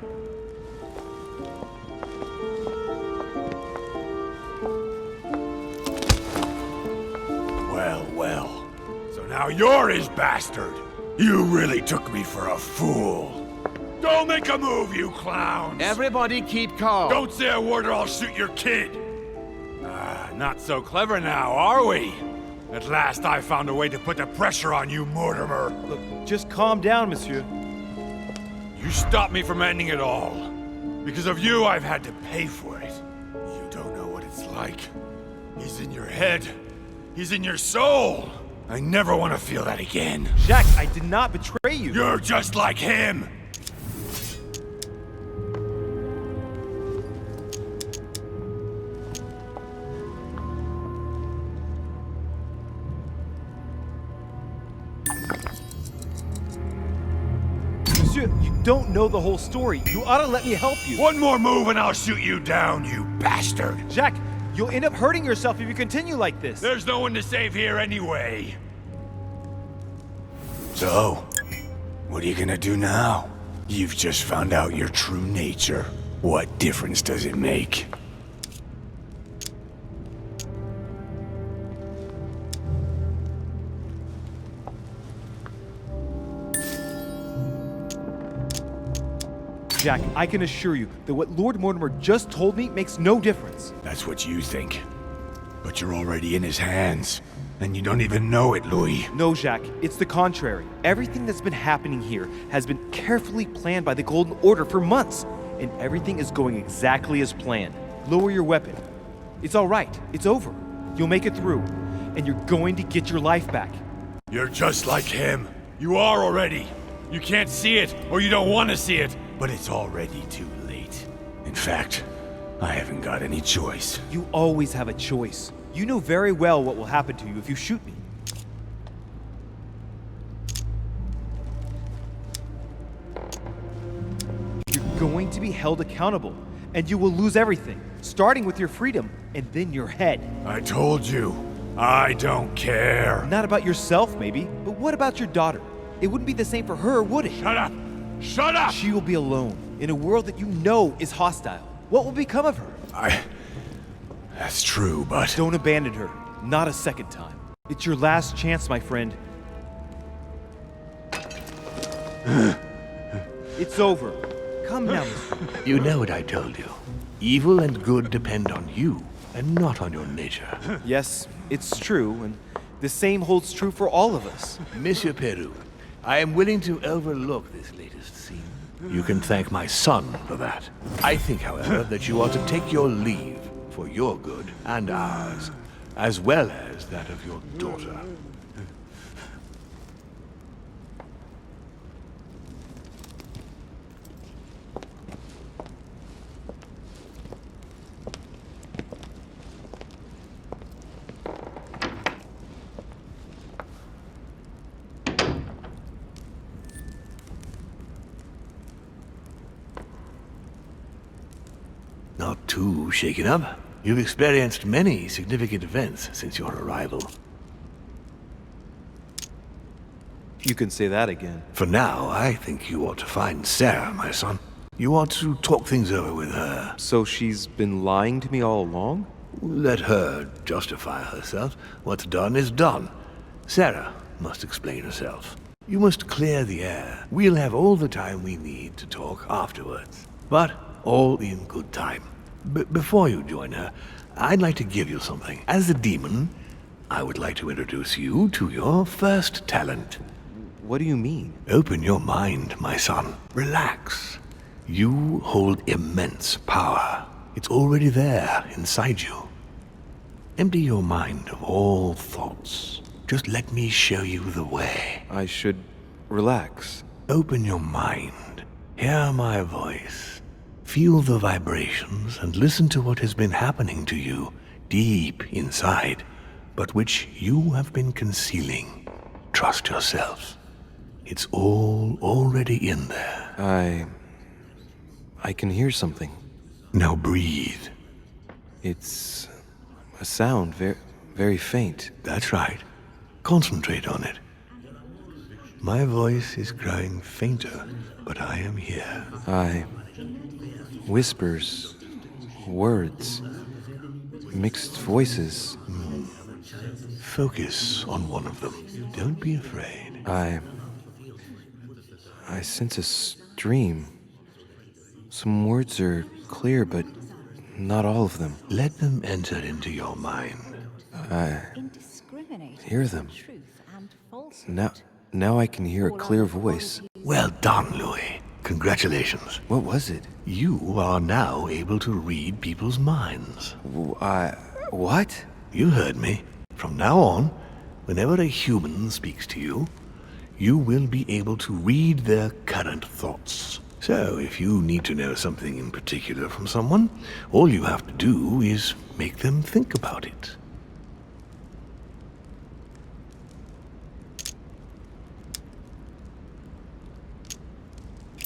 Well. So now you're his bastard. You really took me for a fool. Don't make a move, you clowns! Everybody keep calm. Don't say a word or I'll shoot your kid! Not so clever now, are we? At last I found a way to put the pressure on you, Mortimer. Look, just calm down, monsieur. You stopped me from ending it all. Because of you, I've had to pay for it. You don't know what it's like. He's in your head. He's in your soul. I never want to feel that again. Jack, I did not betray you. You're just like him. Monsieur, you don't know the whole story. You ought to let me help you. One more move and I'll shoot you down, you bastard. Jack, you'll end up hurting yourself if you continue like this. There's no one to save here anyway. So, what are you gonna do now? You've just found out your true nature. What difference does it make? Jack, I can assure you that what Lord Mortimer just told me makes no difference. That's what you think. But you're already in his hands. And you don't even know it, Louis. No, Jack, it's the contrary. Everything that's been happening here has been carefully planned by the Golden Order for months, and everything is going exactly as planned. Lower your weapon. It's all right. It's over. You'll make it through, and you're going to get your life back. You're just like him. You are already. You can't see it, or you don't want to see it, but it's already too late. In fact, I haven't got any choice. You always have a choice. You know very well what will happen to you if you shoot me. You're going to be held accountable, and you will lose everything, starting with your freedom, and then your head. I told you, I don't care. Not about yourself, maybe, but what about your daughter? It wouldn't be the same for her, would it? Shut up! Shut up! She will be alone, in a world that you know is hostile. What will become of her? That's true, but... Don't abandon her. Not a second time. It's your last chance, my friend. It's over. Come now, monsieur. You know what I told you. Evil and good depend on you, and not on your nature. Yes, it's true, and the same holds true for all of us. Monsieur Peru, I am willing to overlook this latest scene. You can thank my son for that. I think, however, that you ought to take your leave for your good and ours, as well as that of your daughter. Not too shaken up. You've experienced many significant events since your arrival. You can say that again. For now, I think you ought to find Sarah, my son. You ought to talk things over with her. So she's been lying to me all along? Let her justify herself. What's done is done. Sarah must explain herself. You must clear the air. We'll have all the time we need to talk afterwards. But all in good time. Before you join her, I'd like to give you something. As a demon, I would like to introduce you to your first talent. What do you mean? Open your mind, my son. Relax. You hold immense power. It's already there inside you. Empty your mind of all thoughts. Just let me show you the way. I should relax. Open your mind. Hear my voice. Feel the vibrations and listen to what has been happening to you deep inside, but which you have been concealing. Trust yourself. It's all already in there. I can hear something. Now breathe. It's a sound, very faint. That's right. Concentrate on it. My voice is growing fainter, but I am here. Whispers, words, mixed voices. Focus on one of them. Don't be afraid. I sense a stream. Some words are clear, but not all of them. Let them enter into your mind. I hear them. Now I can hear a clear voice. Well done, Louis. Congratulations. What was it? You are now able to read people's minds. What? You heard me. From now on, whenever a human speaks to you, you will be able to read their current thoughts. So, if you need to know something in particular from someone, all you have to do is make them think about it.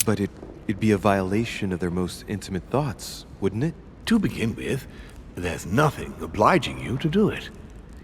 But it'd be a violation of their most intimate thoughts, wouldn't it? To begin with, there's nothing obliging you to do it.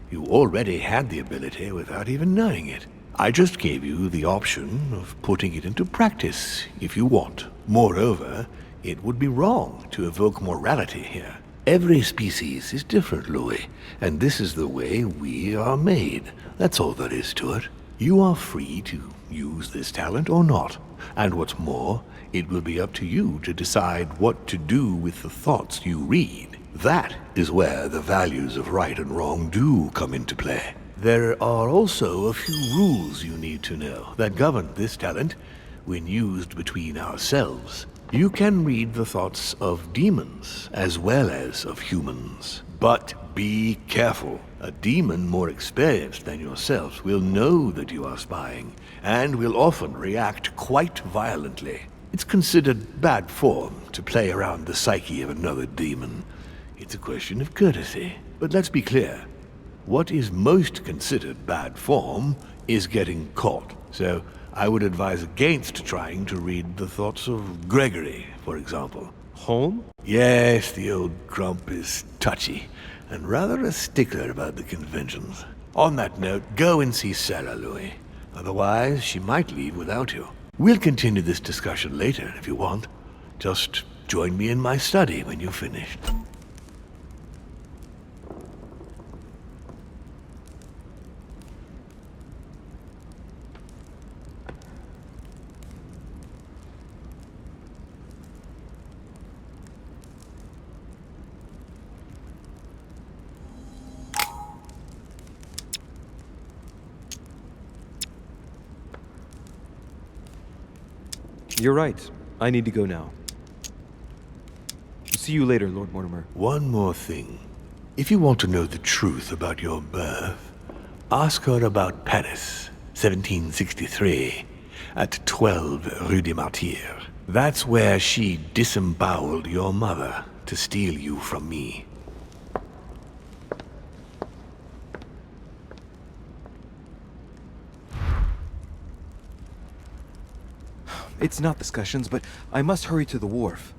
You already had the ability without even knowing it. I just gave you the option of putting it into practice if you want. Moreover, it would be wrong to evoke morality here. Every species is different, Louis, and this is the way we are made. That's all there is to it. You are free to use this talent or not. And what's more, it will be up to you to decide what to do with the thoughts you read. That is where the values of right and wrong do come into play. There are also a few rules you need to know that govern this talent when used between ourselves. You can read the thoughts of demons as well as of humans. But be careful. A demon more experienced than yourself will know that you are spying and will often react quite violently. It's considered bad form to play around the psyche of another demon. It's a question of courtesy. But let's be clear. What is most considered bad form is getting caught. So I would advise against trying to read the thoughts of Gregory, for example. Home? Yes, the old grump is touchy and rather a stickler about the conventions. On that note, go and see Sarah, Louis. Otherwise, she might leave without you. We'll continue this discussion later if you want. Just join me in my study when you've finished. You're right. I need to go now. See you later, Lord Mortimer. One more thing. If you want to know the truth about your birth, ask her about Paris, 1763, at 12 Rue des Martyrs. That's where she disemboweled your mother to steal you from me. It's not discussions, but I must hurry to the wharf.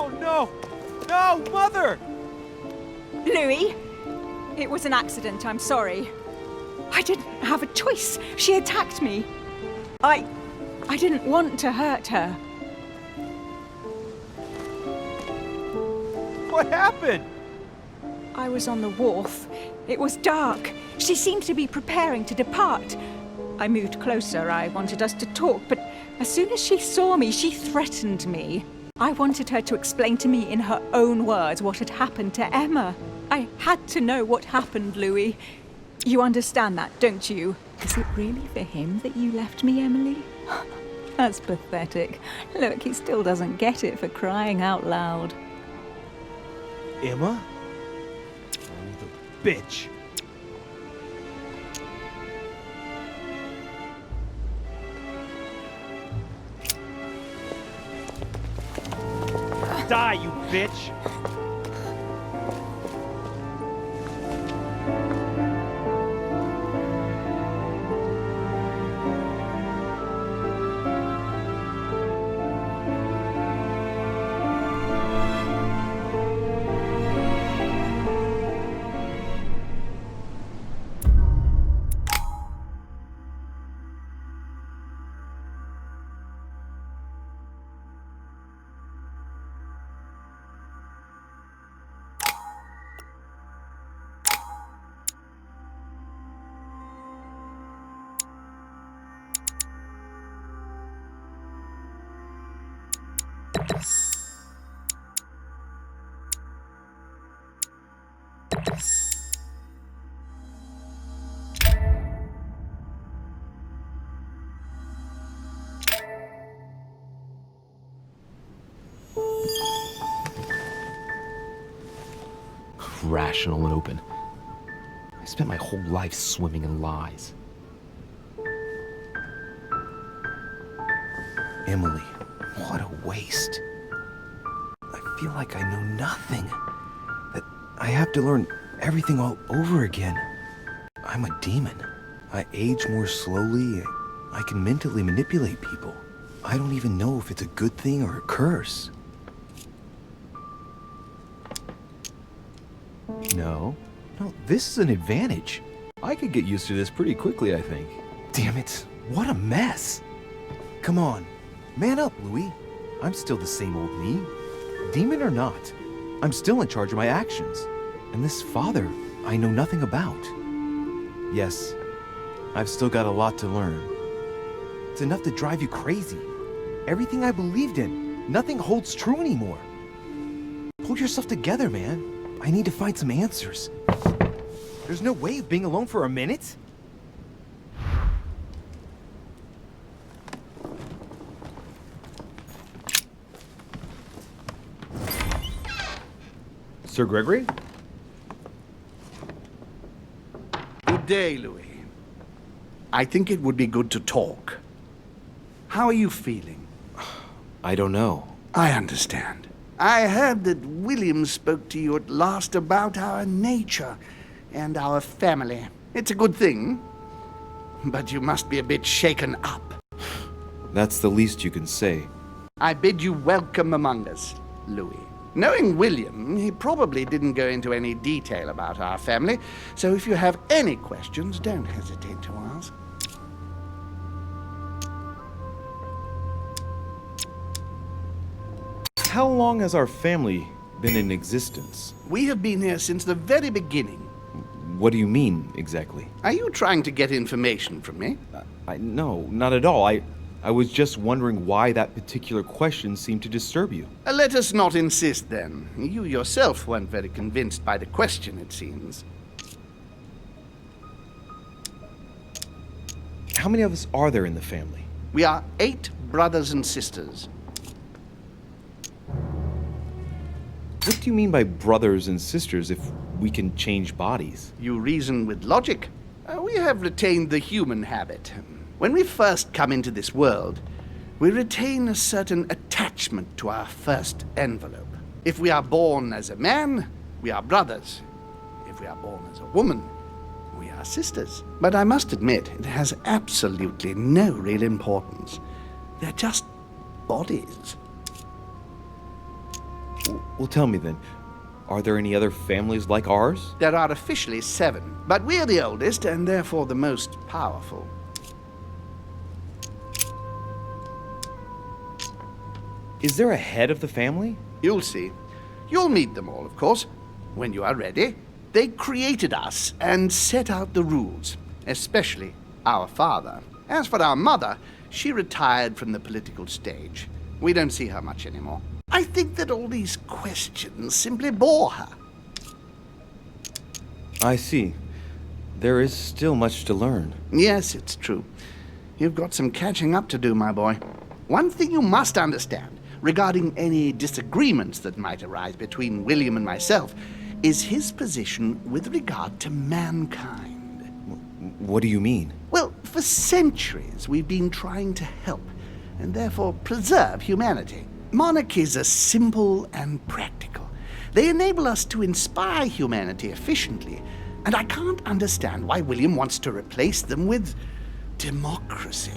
Oh no! No, Mother! Louis? It was an accident, I'm sorry. I didn't have a choice. She attacked me. I didn't want to hurt her. What happened? I was on the wharf. It was dark. She seemed to be preparing to depart. I moved closer. I wanted us to talk, but as soon as she saw me, she threatened me. I wanted her to explain to me in her own words what had happened to Emma. I had to know what happened, Louis. You understand that, don't you? Is it really for him that you left me, Emily? That's pathetic. Look, he still doesn't get it for crying out loud. Emma? Oh, the bitch. Die, you bitch! Rational and open. I spent my whole life swimming in lies. Emily, what a waste. I feel like I know nothing. That I have to learn everything all over again. I'm a demon. I age more slowly. I can mentally manipulate people. I don't even know if it's a good thing or a curse. No, this is an advantage. I could get used to this pretty quickly, I think. Damn it, what a mess. Come on, man up, Louis. I'm still the same old me. Demon or not, I'm still in charge of my actions. And this father, I know nothing about. Yes, I've still got a lot to learn. It's enough to drive you crazy. Everything I believed in, nothing holds true anymore. Pull yourself together, man. I need to find some answers. There's no way of being alone for a minute? Sir Gregory? Good day, Louis. I think it would be good to talk. How are you feeling? I don't know. I understand. I heard that William spoke to you at last about our nature and our family. It's a good thing, but you must be a bit shaken up. That's the least you can say. I bid you welcome among us, Louis. Knowing William, he probably didn't go into any detail about our family, so if you have any questions, don't hesitate to ask. How long has our family been in existence? We have been here since the very beginning. What do you mean, exactly? Are you trying to get information from me? No, not at all. I was just wondering why that particular question seemed to disturb you. Let us not insist, then. You yourself weren't very convinced by the question, it seems. How many of us are there in the family? We are 8 brothers and sisters. What do you mean by brothers and sisters if we can change bodies? You reason with logic. We have retained the human habit. When we first come into this world, we retain a certain attachment to our first envelope. If we are born as a man, we are brothers. If we are born as a woman, we are sisters. But I must admit, it has absolutely no real importance. They're just bodies. Well, tell me then, are there any other families like ours? There are officially 7, but we're the oldest and therefore the most powerful. Is there a head of the family? You'll see. You'll meet them all, of course, when you are ready. They created us and set out the rules, especially our father. As for our mother, she retired from the political stage. We don't see her much anymore. I think that all these questions simply bore her. I see. There is still much to learn. Yes, it's true. You've got some catching up to do, my boy. One thing you must understand regarding any disagreements that might arise between William and myself is his position with regard to mankind. What do you mean? Well, for centuries we've been trying to help and therefore preserve humanity. Monarchies are simple and practical. They enable us to inspire humanity efficiently, and I can't understand why William wants to replace them with democracy.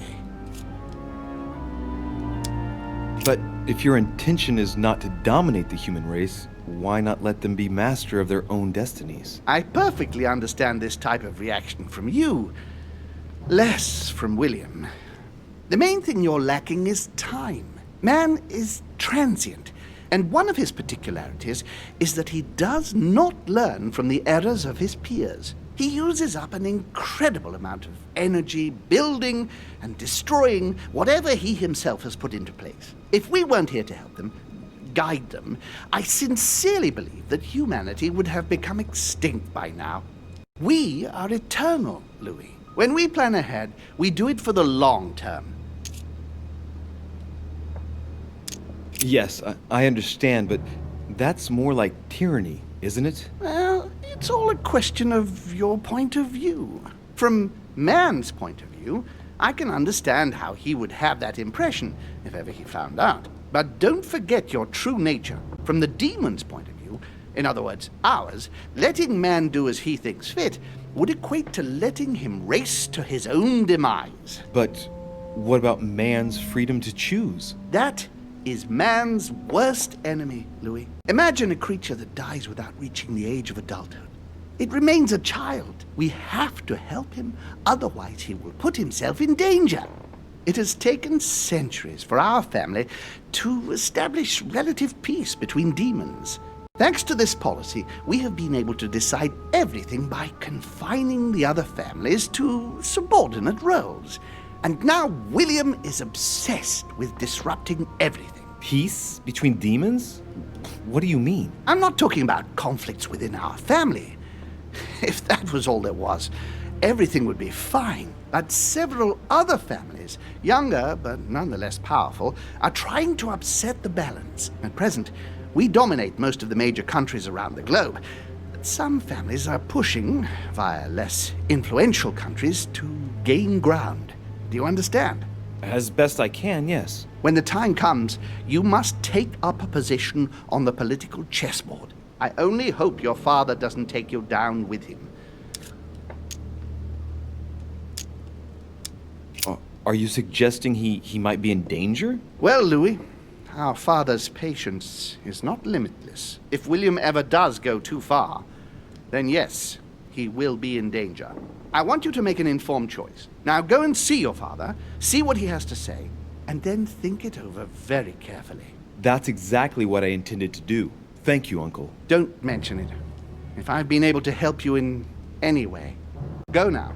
But if your intention is not to dominate the human race, why not let them be master of their own destinies? I perfectly understand this type of reaction from you, less from William. The main thing you're lacking is time. Man is transient, and one of his particularities is that he does not learn from the errors of his peers. He uses up an incredible amount of energy building and destroying whatever he himself has put into place. If we weren't here to help them, guide them, I sincerely believe that humanity would have become extinct by now. We are eternal, Louis. When we plan ahead, we do it for the long term. Yes, I understand, but that's more like tyranny, isn't it? Well, it's all a question of your point of view. From man's point of view, I can understand how he would have that impression if ever he found out. But don't forget your true nature. From the demon's point of view, in other words, ours, letting man do as he thinks fit would equate to letting him race to his own demise. But what about man's freedom to choose? That is man's worst enemy, Louis. Imagine a creature that dies without reaching the age of adulthood. It remains a child. We have to help him, otherwise he will put himself in danger. It has taken centuries for our family to establish relative peace between demons. Thanks to this policy, we have been able to decide everything by confining the other families to subordinate roles. And now William is obsessed with disrupting everything. Peace between demons? What do you mean? I'm not talking about conflicts within our family. If that was all there was, everything would be fine. But several other families, younger but nonetheless powerful, are trying to upset the balance. At present, we dominate most of the major countries around the globe. But some families are pushing, via less influential countries, to gain ground. Do you understand? As best I can, yes. When the time comes, you must take up a position on the political chessboard. I only hope your father doesn't take you down with him. Are you suggesting he might be in danger? Well, Louis, our father's patience is not limitless. If William ever does go too far, then yes, he will be in danger. I want you to make an informed choice. Now go and see your father, see what he has to say, and then think it over very carefully. That's exactly what I intended to do. Thank you, Uncle. Don't mention it. If I've been able to help you in any way, go now.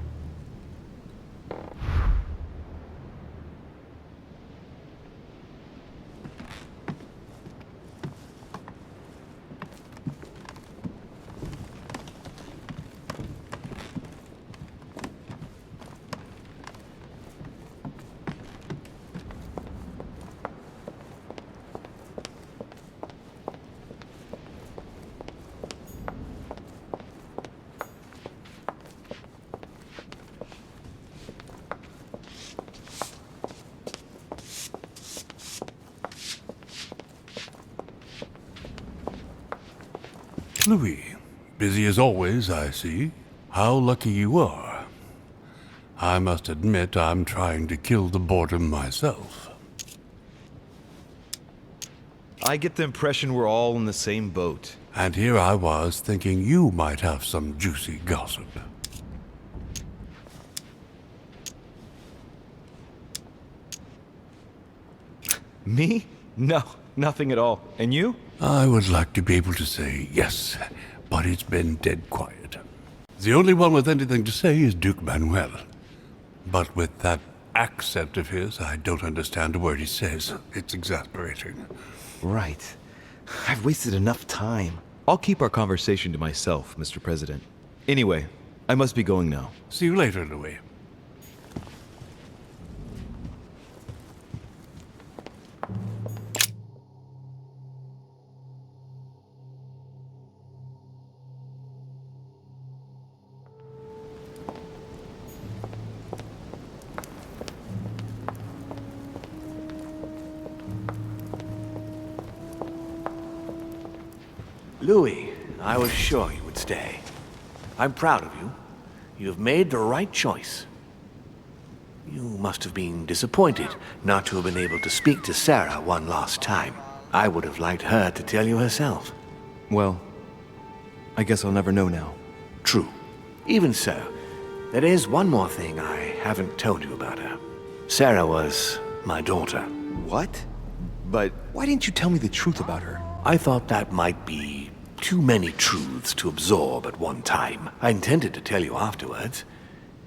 Louis, busy as always, I see. How lucky you are. I must admit I'm trying to kill the boredom myself. I get the impression we're all in the same boat. And here I was thinking you might have some juicy gossip. Me? No, nothing at all. And you? I would like to be able to say yes, but it's been dead quiet. The only one with anything to say is Duke Manuel. But with that accent of his, I don't understand a word he says. It's exasperating. Right. I've wasted enough time. I'll keep our conversation to myself, Mr. President. Anyway, I must be going now. See you later, Louis. Louis, I was sure you would stay. I'm proud of you. You have made the right choice. You must have been disappointed not to have been able to speak to Sarah one last time. I would have liked her to tell you herself. Well, I guess I'll never know now. True. Even so, there is one more thing I haven't told you about her. Sarah was my daughter. What? But why didn't you tell me the truth about her? I thought that might be too many truths to absorb at one time. I intended to tell you afterwards.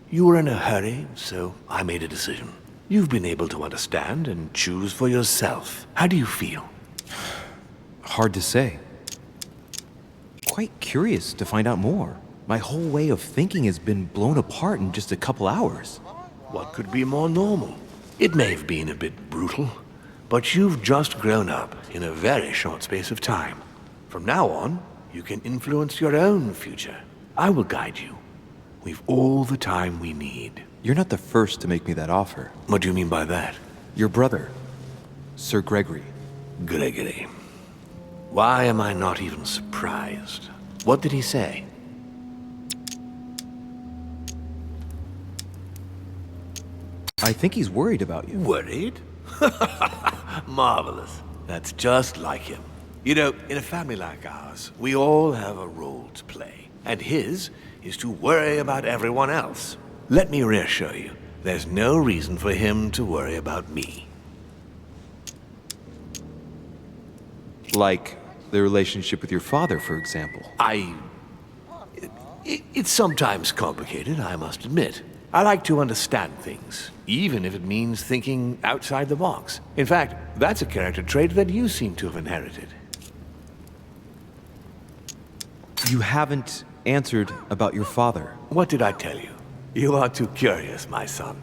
You were in a hurry, so I made a decision. You've been able to understand and choose for yourself. How do you feel? Hard to say. Quite curious to find out more. My whole way of thinking has been blown apart in just a couple hours. What could be more normal? It may have been a bit brutal, but you've just grown up in a very short space of time. From now on, you can influence your own future. I will guide you. We've all the time we need. You're not the first to make me that offer. What do you mean by that? Your brother, Sir Gregory. Gregory. Why am I not even surprised? What did he say? I think he's worried about you. Worried? Marvelous. That's just like him. You know, in a family like ours, we all have a role to play. And his is to worry about everyone else. Let me reassure you, there's no reason for him to worry about me. Like the relationship with your father, for example. It's sometimes complicated, I must admit. I like to understand things, even if it means thinking outside the box. In fact, that's a character trait that you seem to have inherited. You haven't answered about your father. What did I tell you? You are too curious, my son.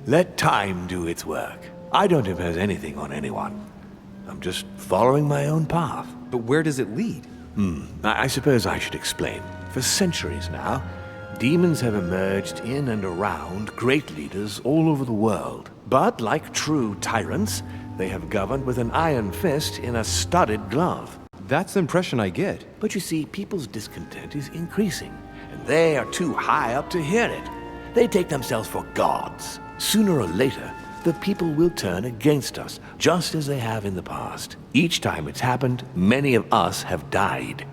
Let time do its work. I don't impose anything on anyone. I'm just following my own path. But where does it lead? I suppose I should explain. For centuries now, demons have emerged in and around great leaders all over the world. But like true tyrants, they have governed with an iron fist in a studded glove. That's the impression I get. But you see, people's discontent is increasing, and they are too high up to hear it. They take themselves for gods. Sooner or later, the people will turn against us, just as they have in the past. Each time it's happened, many of us have died.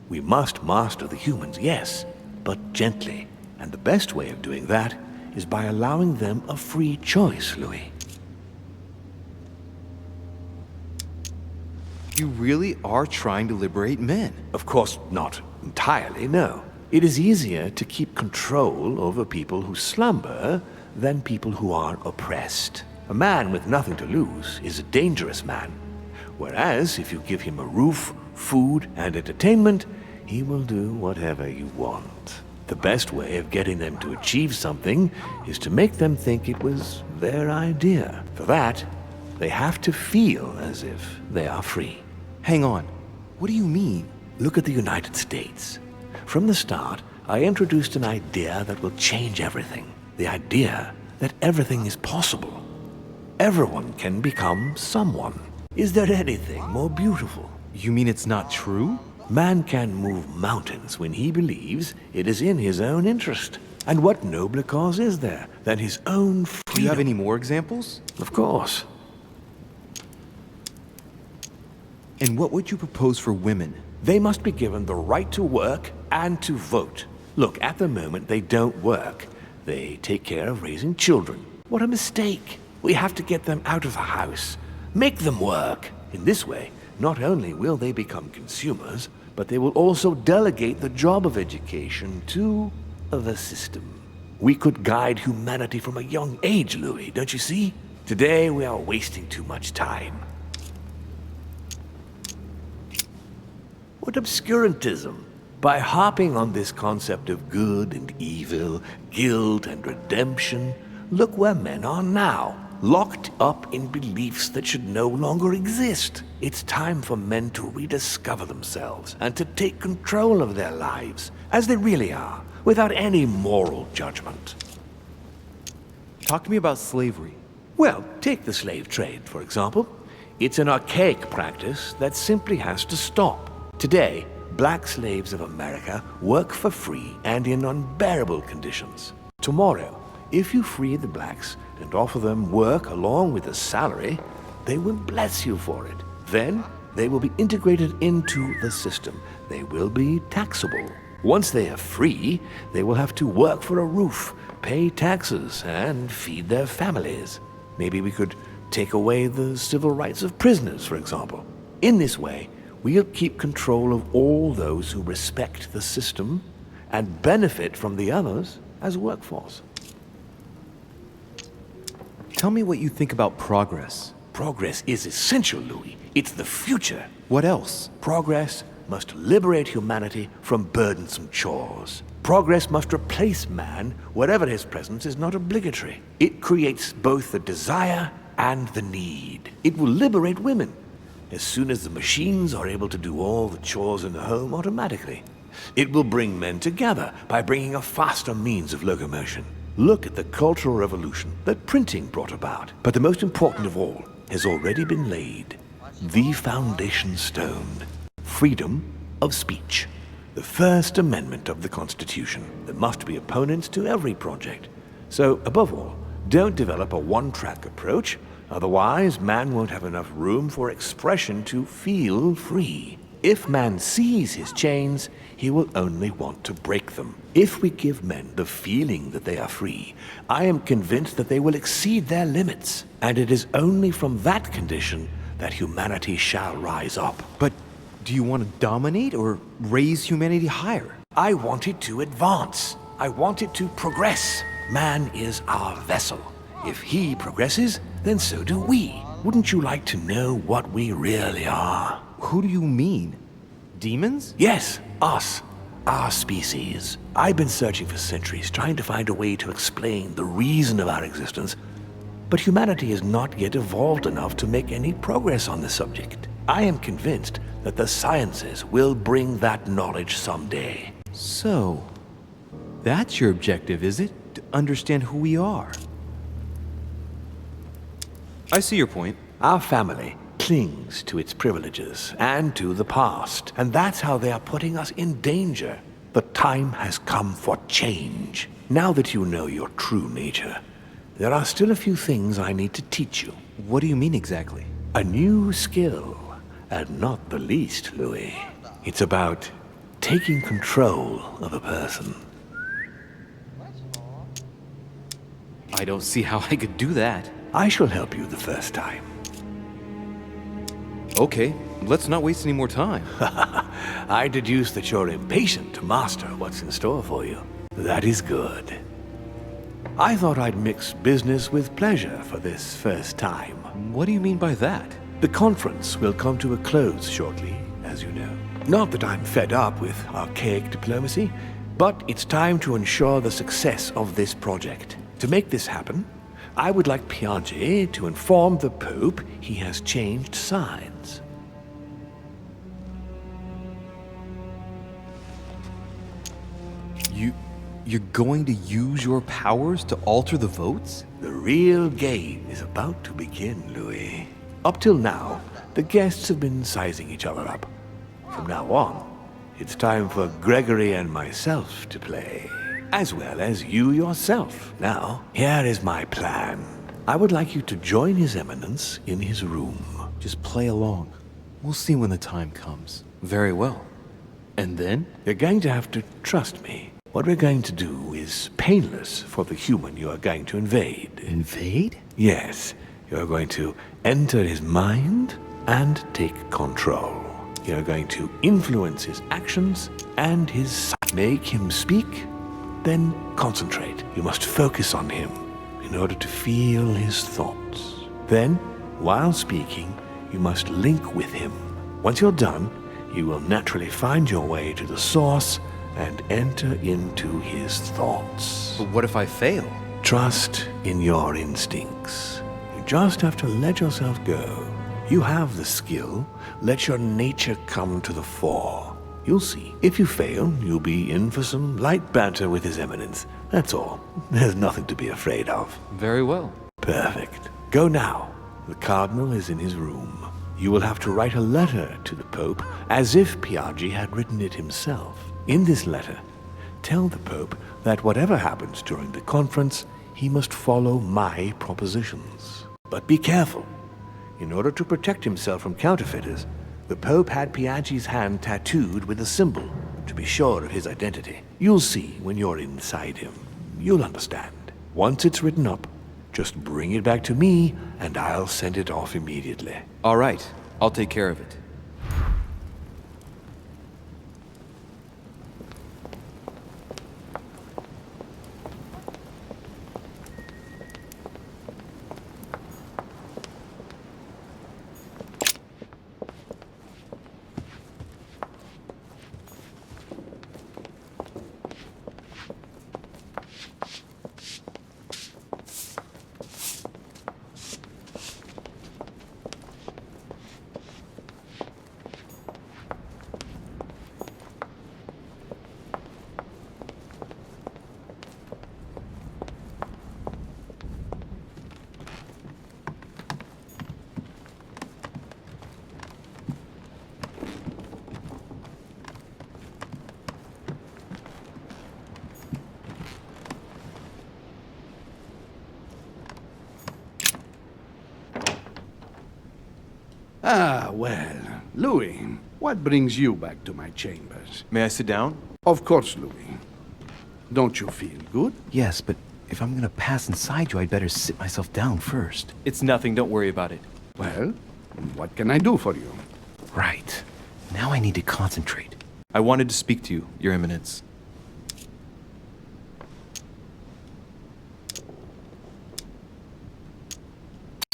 We must master the humans, yes, but gently. And the best way of doing that is by allowing them a free choice, Louis. You really are trying to liberate men. Of course, not entirely, no. It is easier to keep control over people who slumber than people who are oppressed. A man with nothing to lose is a dangerous man. Whereas, if you give him a roof, food, and entertainment, he will do whatever you want. The best way of getting them to achieve something is to make them think it was their idea. For that, they have to feel as if they are free. Hang on. What do you mean? Look at the United States. From the start, I introduced an idea that will change everything. The idea that everything is possible. Everyone can become someone. Is there anything more beautiful? You mean it's not true? Man can move mountains when he believes it is in his own interest. And what nobler cause is there than his own freedom? Do you have any more examples? Of course. And what would you propose for women? They must be given the right to work and to vote. Look, at the moment they don't work. They take care of raising children. What a mistake. We have to get them out of the house. Make them work. In this way, not only will they become consumers, but they will also delegate the job of education to the system. We could guide humanity from a young age, Louis, don't you see? Today we are wasting too much time. What obscurantism! By harping on this concept of good and evil, guilt and redemption, look where men are now, locked up in beliefs that should no longer exist. It's time for men to rediscover themselves and to take control of their lives, as they really are, without any moral judgment. Talk to me about slavery. Well, take the slave trade, for example. It's an archaic practice that simply has to stop. Today, black slaves of America work for free and in unbearable conditions. Tomorrow, if you free the blacks and offer them work along with a salary, they will bless you for it. Then, they will be integrated into the system. They will be taxable. Once they are free, they will have to work for a roof, pay taxes, and feed their families. Maybe we could take away the civil rights of prisoners, for example. In this way, we'll keep control of all those who respect the system and benefit from the others as a workforce. Tell me what you think about progress. Progress is essential, Louis. It's the future. What else? Progress must liberate humanity from burdensome chores. Progress must replace man wherever his presence is not obligatory. It creates both the desire and the need. It will liberate women as soon as the machines are able to do all the chores in the home automatically. It will bring men together by bringing a faster means of locomotion. Look at the Cultural Revolution that printing brought about. But the most important of all has already been laid. The foundation stone. Freedom of speech. The First Amendment of the Constitution. There must be opponents to every project. So, above all, don't develop a one-track approach. Otherwise, man won't have enough room for expression to feel free. If man sees his chains, he will only want to break them. If we give men the feeling that they are free, I am convinced that they will exceed their limits. And it is only from that condition that humanity shall rise up. But do you want to dominate or raise humanity higher? I want it to advance. I want it to progress. Man is our vessel. If he progresses, then so do we. Wouldn't you like to know what we really are? Who do you mean? Demons? Yes, us. Our species. I've been searching for centuries, trying to find a way to explain the reason of our existence, but humanity has not yet evolved enough to make any progress on the subject. I am convinced that the sciences will bring that knowledge someday. So, that's your objective, is it? To understand who we are? I see your point. Our family clings to its privileges and to the past, and that's how they are putting us in danger. The time has come for change. Now that you know your true nature, there are still a few things I need to teach you. What do you mean exactly? A new skill, and not the least, Louis. It's about taking control of a person. I don't see how I could do that. I shall help you the first time. Okay, let's not waste any more time. I deduce that you're impatient to master what's in store for you. That is good. I thought I'd mix business with pleasure for this first time. What do you mean by that? The conference will come to a close shortly, as you know. Not that I'm fed up with archaic diplomacy, but it's time to ensure the success of this project. To make this happen, I would like Piaget to inform the Pope he has changed sides. You're going to use your powers to alter the votes? The real game is about to begin, Louis. Up till now, the guests have been sizing each other up. From now on, it's time for Gregory and myself to play, as well as you yourself. Now, here is my plan. I would like you to join His Eminence in his room. Just play along. We'll see when the time comes. Very well. And then? You're going to have to trust me. What we're going to do is painless for the human you are going to invade. Invade? Yes. You're going to enter his mind and take control. You're going to influence his actions and his... Make him speak, then concentrate. You must focus on him in order to feel his thoughts. Then, while speaking, you must link with him. Once you're done, you will naturally find your way to the source and enter into his thoughts. But what if I fail? Trust in your instincts. You just have to let yourself go. You have the skill. Let your nature come to the fore. You'll see. If you fail, you'll be in for some light banter with His Eminence. That's all. There's nothing to be afraid of. Very well. Perfect. Go now. The Cardinal is in his room. You will have to write a letter to the Pope as if Piaget had written it himself. In this letter, tell the Pope that whatever happens during the conference, he must follow my propositions. But be careful. In order to protect himself from counterfeiters, the Pope had Piaget's hand tattooed with a symbol to be sure of his identity. You'll see when you're inside him. You'll understand. Once it's written up, just bring it back to me and I'll send it off immediately. All right, I'll take care of it. Ah, well. Louis, what brings you back to my chambers? May I sit down? Of course, Louis. Don't you feel good? Yes, but if I'm gonna pass inside you, I'd better sit myself down first. It's nothing, don't worry about it. Well, what can I do for you? Right. Now I need to concentrate. I wanted to speak to you, Your Eminence.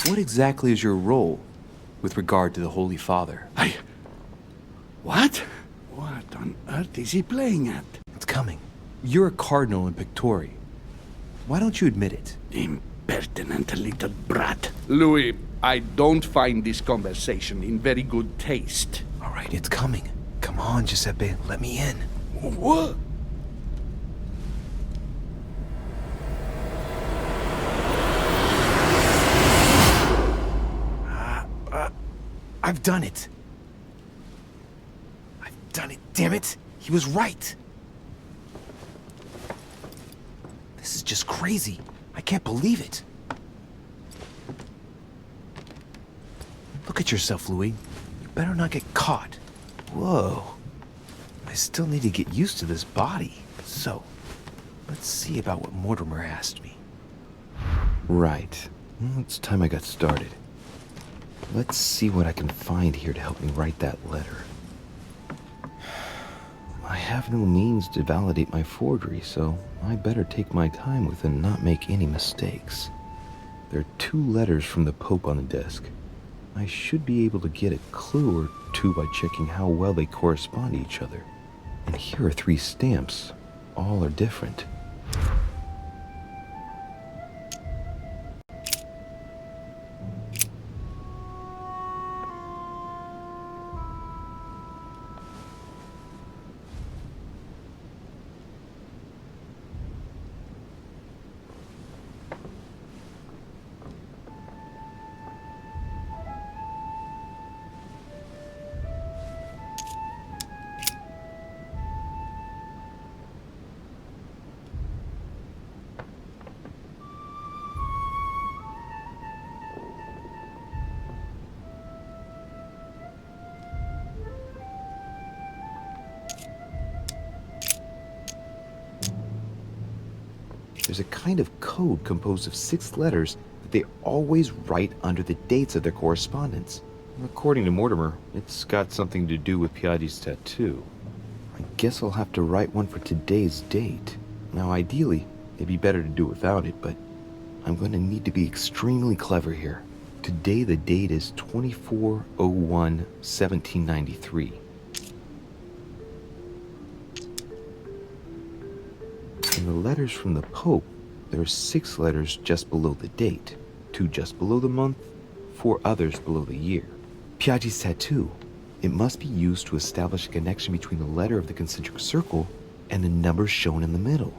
What exactly is your role with regard to the Holy Father? What? What on earth is he playing at? It's coming. You're a cardinal in Pictori. Why don't you admit it? Impertinent little brat. Louis, I don't find this conversation in very good taste. All right, it's coming. Come on, Giuseppe, let me in. What? I've done it. I've done it, damn it. He was right. This is just crazy. I can't believe it. Look at yourself, Louis. You better not get caught. Whoa. I still need to get used to this body. So, let's see about what Mortimer asked me. Right. Well, it's time I got started. Let's see what I can find here to help me write that letter. I have no means to validate my forgery, so I better take my time with it and not make any mistakes. There are 2 letters from the Pope on the desk. I should be able to get a clue or 2 by checking how well they correspond to each other. And here are 3 stamps. All are different. There's a kind of code composed of 6 letters that they always write under the dates of their correspondence. According to Mortimer, it's got something to do with Piaggi's tattoo. I guess I'll have to write one for today's date. Now, ideally, it'd be better to do without it, but I'm going to need to be extremely clever here. Today, the date is 24/01/1793. In the letters from the Pope, there are 6 letters just below the date, 2 just below the month, 4 others below the year. Piaggi's tattoo. It must be used to establish a connection between the letter of the concentric circle and the numbers shown in the middle.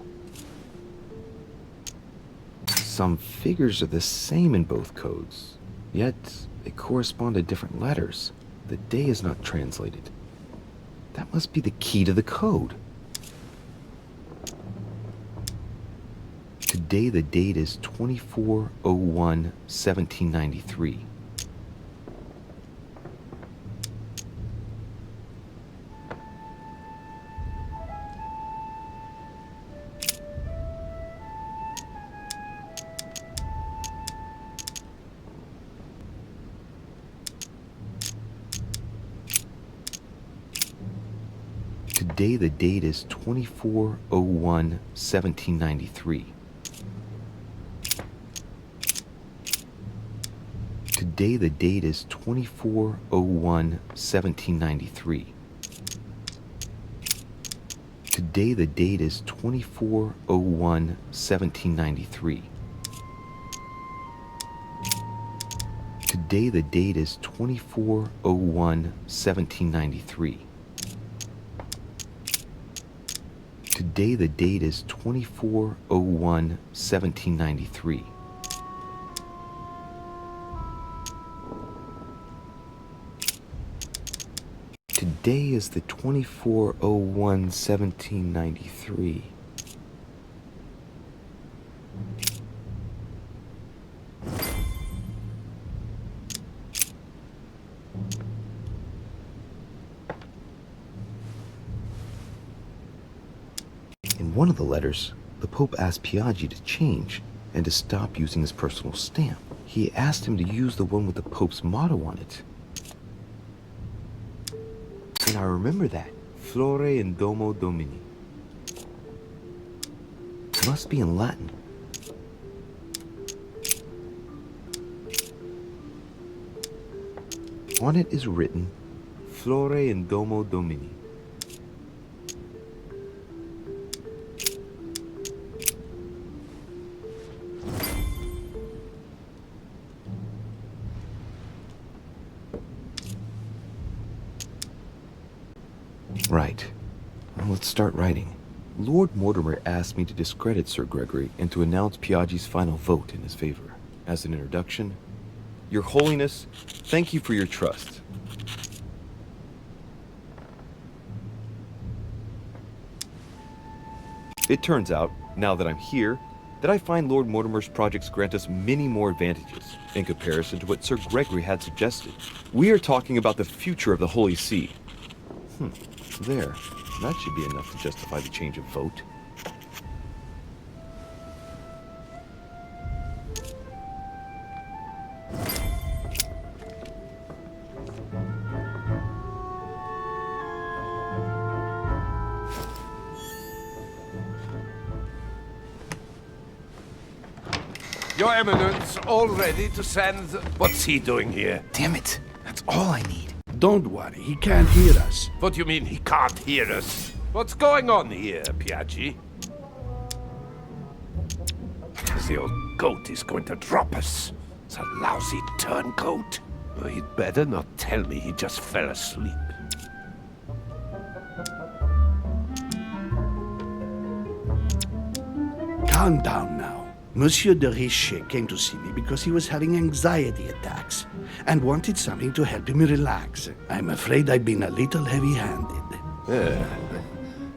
Some figures are the same in both codes, yet they correspond to different letters. The day is not translated. That must be the key to the code. Today, the date is 24/01/1793. Today, the date is 24/01/1793. Today, the date is 24/01/1793. Today, the date is 24/01/1793. Today, the date is 24/01/1793. Today, the date is 24/01/1793. Today is the 24/01/1793. In one of the letters, the Pope asked Piaggi to change and to stop using his personal stamp. He asked him to use the one with the Pope's motto on it. And I remember that. Flore in Domo Domini. Must be in Latin. On it is written, Flore in Domo Domini. Right. Well, let's start writing. Lord Mortimer asked me to discredit Sir Gregory and to announce Piaggi's final vote in his favor. As an introduction, Your Holiness, thank you for your trust. It turns out, now that I'm here, that I find Lord Mortimer's projects grant us many more advantages in comparison to what Sir Gregory had suggested. We are talking about the future of the Holy See. There. That should be enough to justify the change of vote. Your Eminence, all ready to send... What's he doing here? Damn it. That's all I need. Don't worry, he can't hear us. What do you mean he can't hear us? What's going on here, Piaggi? The old goat is going to drop us. It's a lousy turncoat. Well, he'd better not tell me he just fell asleep. Calm down now. Monsieur de Richet came to see me because he was having anxiety attacks and wanted something to help him relax. I'm afraid I've been a little heavy-handed.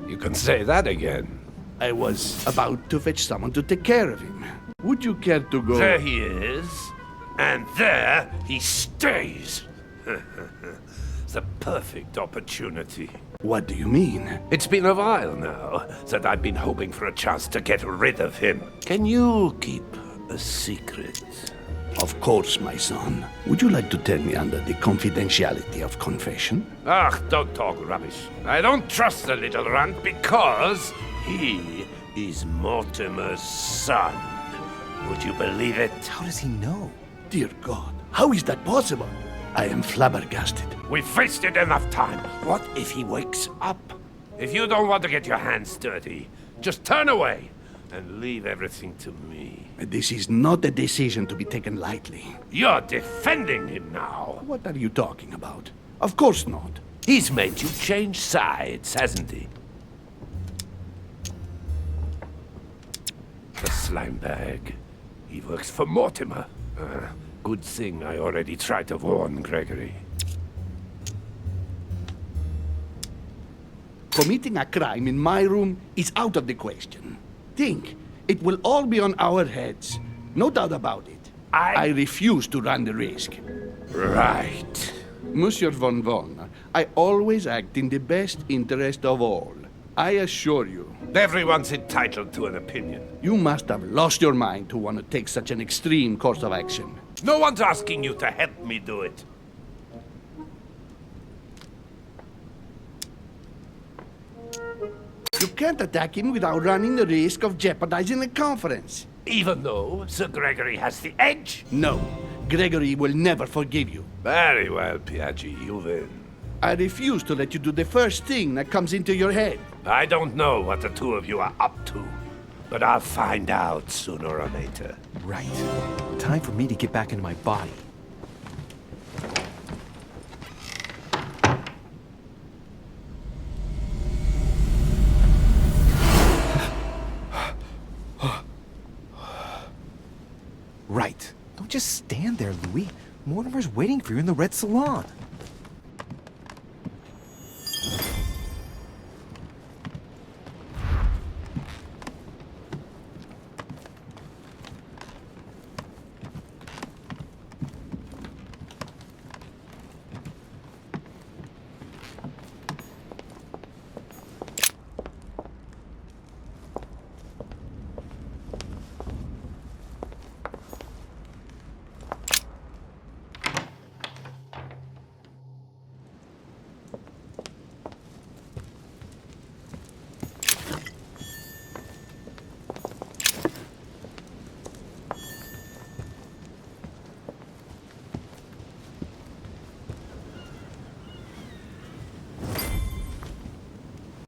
You can say that again. I was about to fetch someone to take care of him. Would you care to go? There he is, and there he stays. It's a perfect opportunity. What do you mean? It's been a while now that I've been hoping for a chance to get rid of him. Can you keep a secret? Of course, my son. Would you like to tell me under the confidentiality of confession? Ah, don't talk rubbish. I don't trust the little runt because he is Mortimer's son. Would you believe it? How does he know? Dear God, how is that possible? I am flabbergasted. We've wasted enough time. What if he wakes up? If you don't want to get your hands dirty, just turn away and leave everything to me. This is not a decision to be taken lightly. You're defending him now. What are you talking about? Of course not. He's made you change sides, hasn't he? The slime bag. He works for Mortimer. Good thing I already tried to warn Gregory. Committing a crime in my room is out of the question. Think, it will all be on our heads. No doubt about it. I refuse to run the risk. Right. Monsieur von Von, I always act in the best interest of all. I assure you. Everyone's entitled to an opinion. You must have lost your mind to want to take such an extreme course of action. No one's asking you to help me do it. You can't attack him without running the risk of jeopardizing the conference. Even though Sir Gregory has the edge? No, Gregory will never forgive you. Very well, Piaggi, you win. I refuse to let you do the first thing that comes into your head. I don't know what the two of you are up to, but I'll find out sooner or later. Right. Time for me to get back into my body. Right. Don't just stand there, Louis. Mortimer's waiting for you in the red salon.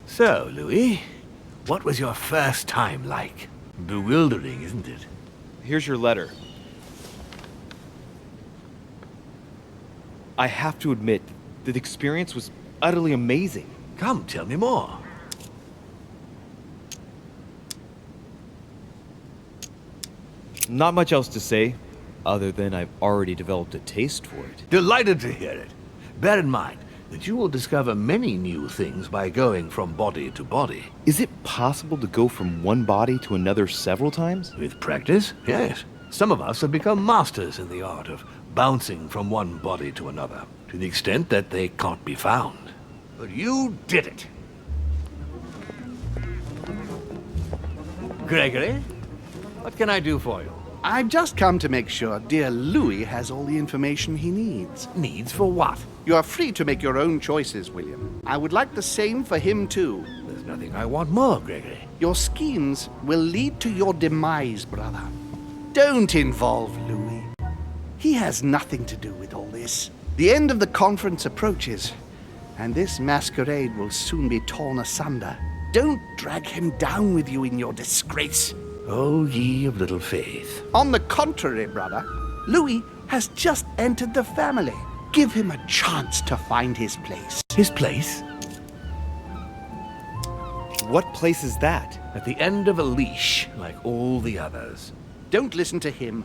So, Louis, what was your first time like? Bewildering, isn't it? Here's your letter. I have to admit that the experience was utterly amazing. Come, tell me more. Not much else to say, other than I've already developed a taste for it. Delighted to hear it. Bear in mind, that you will discover many new things by going from body to body. Is it possible to go from one body to another several times? With practice, yes. Some of us have become masters in the art of bouncing from one body to another, to the extent that they can't be found. But you did it. Gregory, what can I do for you? I've just come to make sure dear Louis has all the information he needs. Needs for what? You are free to make your own choices, William. I would like the same for him, too. There's nothing I want more, Gregory. Your schemes will lead to your demise, brother. Don't involve Louis. He has nothing to do with all this. The end of the conference approaches, and this masquerade will soon be torn asunder. Don't drag him down with you in your disgrace. Oh, ye of little faith. On the contrary, brother, Louis has just entered the family. Give him a chance to find his place. His place? What place is that? At the end of a leash, like all the others. Don't listen to him.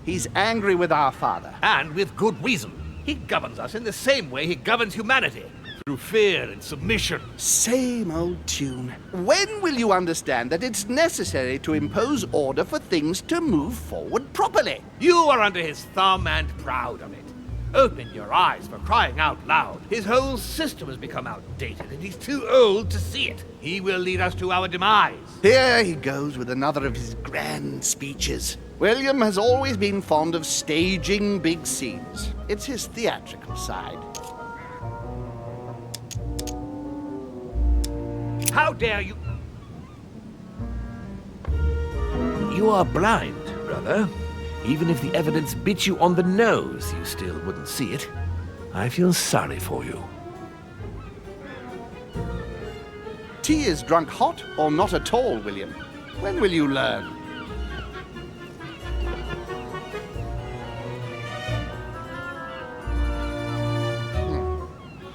He's angry with our father. And with good reason. He governs us in the same way he governs humanity. Through fear and submission. Same old tune. When will you understand that it's necessary to impose order for things to move forward properly? You are under his thumb and proud of it. Open your eyes, for crying out loud. His whole system has become outdated, and he's too old to see it. He will lead us to our demise. Here he goes with another of his grand speeches. William has always been fond of staging big scenes. It's his theatrical side. How dare you? You are blind, brother. Even if the evidence bit you on the nose, you still wouldn't see it. I feel sorry for you. Tea is drunk hot or not at all, William. When will you learn?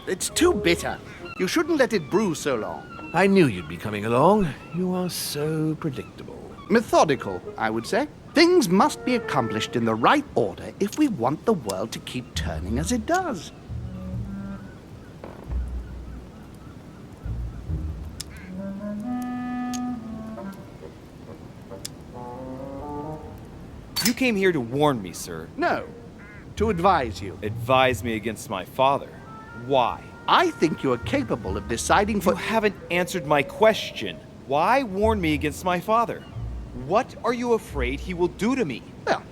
It's too bitter. You shouldn't let it brew so long. I knew you'd be coming along. You are so predictable. Methodical, I would say. Things must be accomplished in the right order if we want the world to keep turning as it does. You came here to warn me, sir. No, to advise you. Advise me against my father. Why? I think you are capable of deciding for... You haven't answered my question. Why warn me against my father? What are you afraid he will do to me? Well,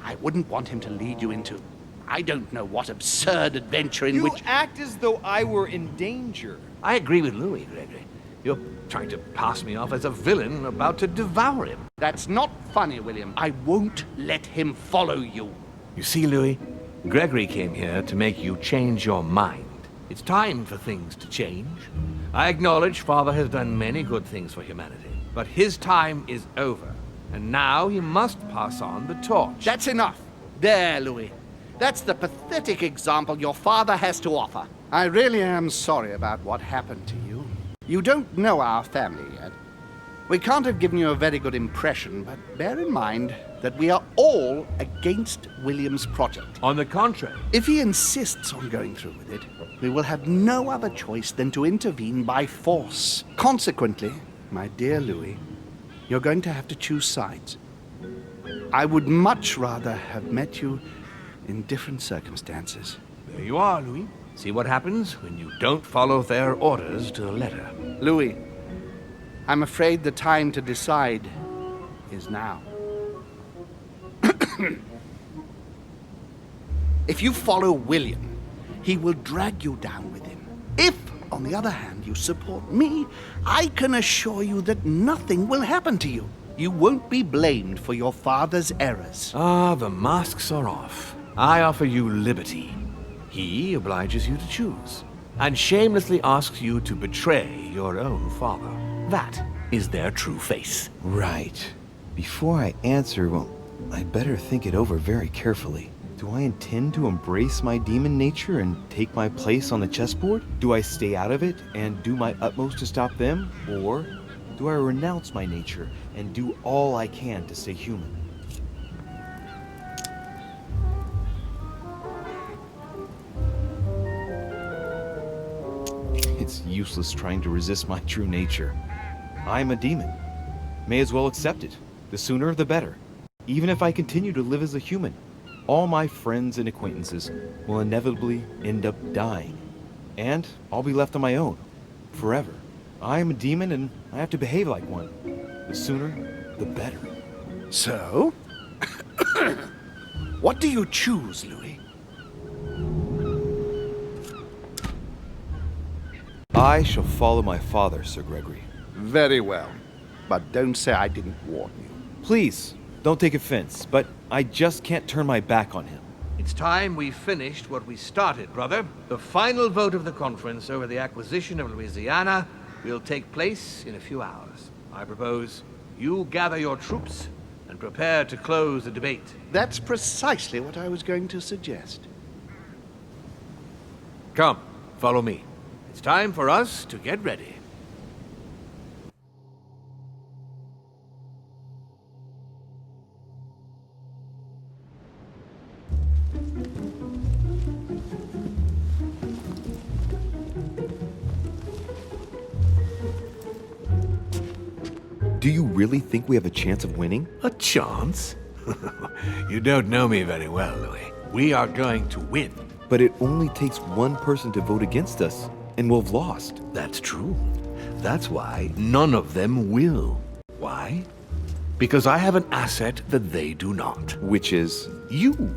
I wouldn't want him to lead you into... I don't know what absurd adventure in You which... act as though I were in danger. I agree with Louis, Gregory. You're trying to pass me off as a villain about to devour him. That's not funny, William. I won't let him follow you. You see, Louis, Gregory came here to make you change your mind. It's time for things to change. I acknowledge Father has done many good things for humanity, but his time is over, and now he must pass on the torch. That's enough. There, Louis. That's the pathetic example your father has to offer. I really am sorry about what happened to you. You don't know our family yet. We can't have given you a very good impression, but bear in mind that we are all against William's project. On the contrary. If he insists on going through with it, we will have no other choice than to intervene by force. Consequently, my dear Louis, you're going to have to choose sides. I would much rather have met you in different circumstances. There you are, Louis. See what happens when you don't follow their orders to the letter. Louis, I'm afraid the time to decide is now. If you follow William, he will drag you down with him. If, on the other hand, you support me, I can assure you that nothing will happen to you. You won't be blamed for your father's errors. Ah, the masks are off. I offer you liberty. He obliges you to choose, and shamelessly asks you to betray your own father. That is their true face. Right. Before I answer, well, I'd better think it over very carefully. Do I intend to embrace my demon nature and take my place on the chessboard? Do I stay out of it and do my utmost to stop them? Or do I renounce my nature and do all I can to stay human? useless trying to resist my true nature. I'm a demon. May as well accept it. The sooner the better. Even if I continue to live as a human, all my friends and acquaintances will inevitably end up dying. And I'll be left on my own, forever. I am a demon and I have to behave like one. The sooner, the better. So? What do you choose, Louis? I shall follow my father, Sir Gregory. Very well. But don't say I didn't warn you. Please, don't take offense, but I just can't turn my back on him. It's time we finished what we started, brother. The final vote of the conference over the acquisition of Louisiana will take place in a few hours. I propose you gather your troops and prepare to close the debate. That's precisely what I was going to suggest. Come, follow me. It's time for us to get ready. Do you really think we have a chance of winning? A chance? You don't know me very well, Louis. We are going to win. But it only takes one person to vote against us, and we'll have lost. That's true. That's why none of them will. Why? Because I have an asset that they do not. Which is? You.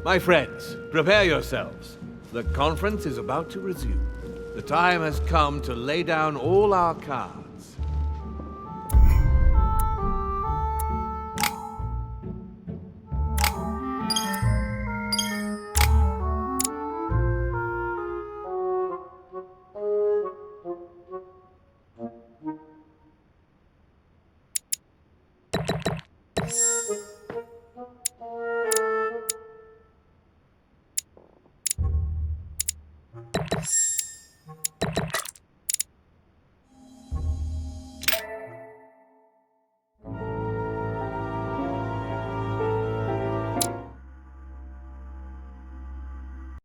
My friends, prepare yourselves. The conference is about to resume. The time has come to lay down all our cards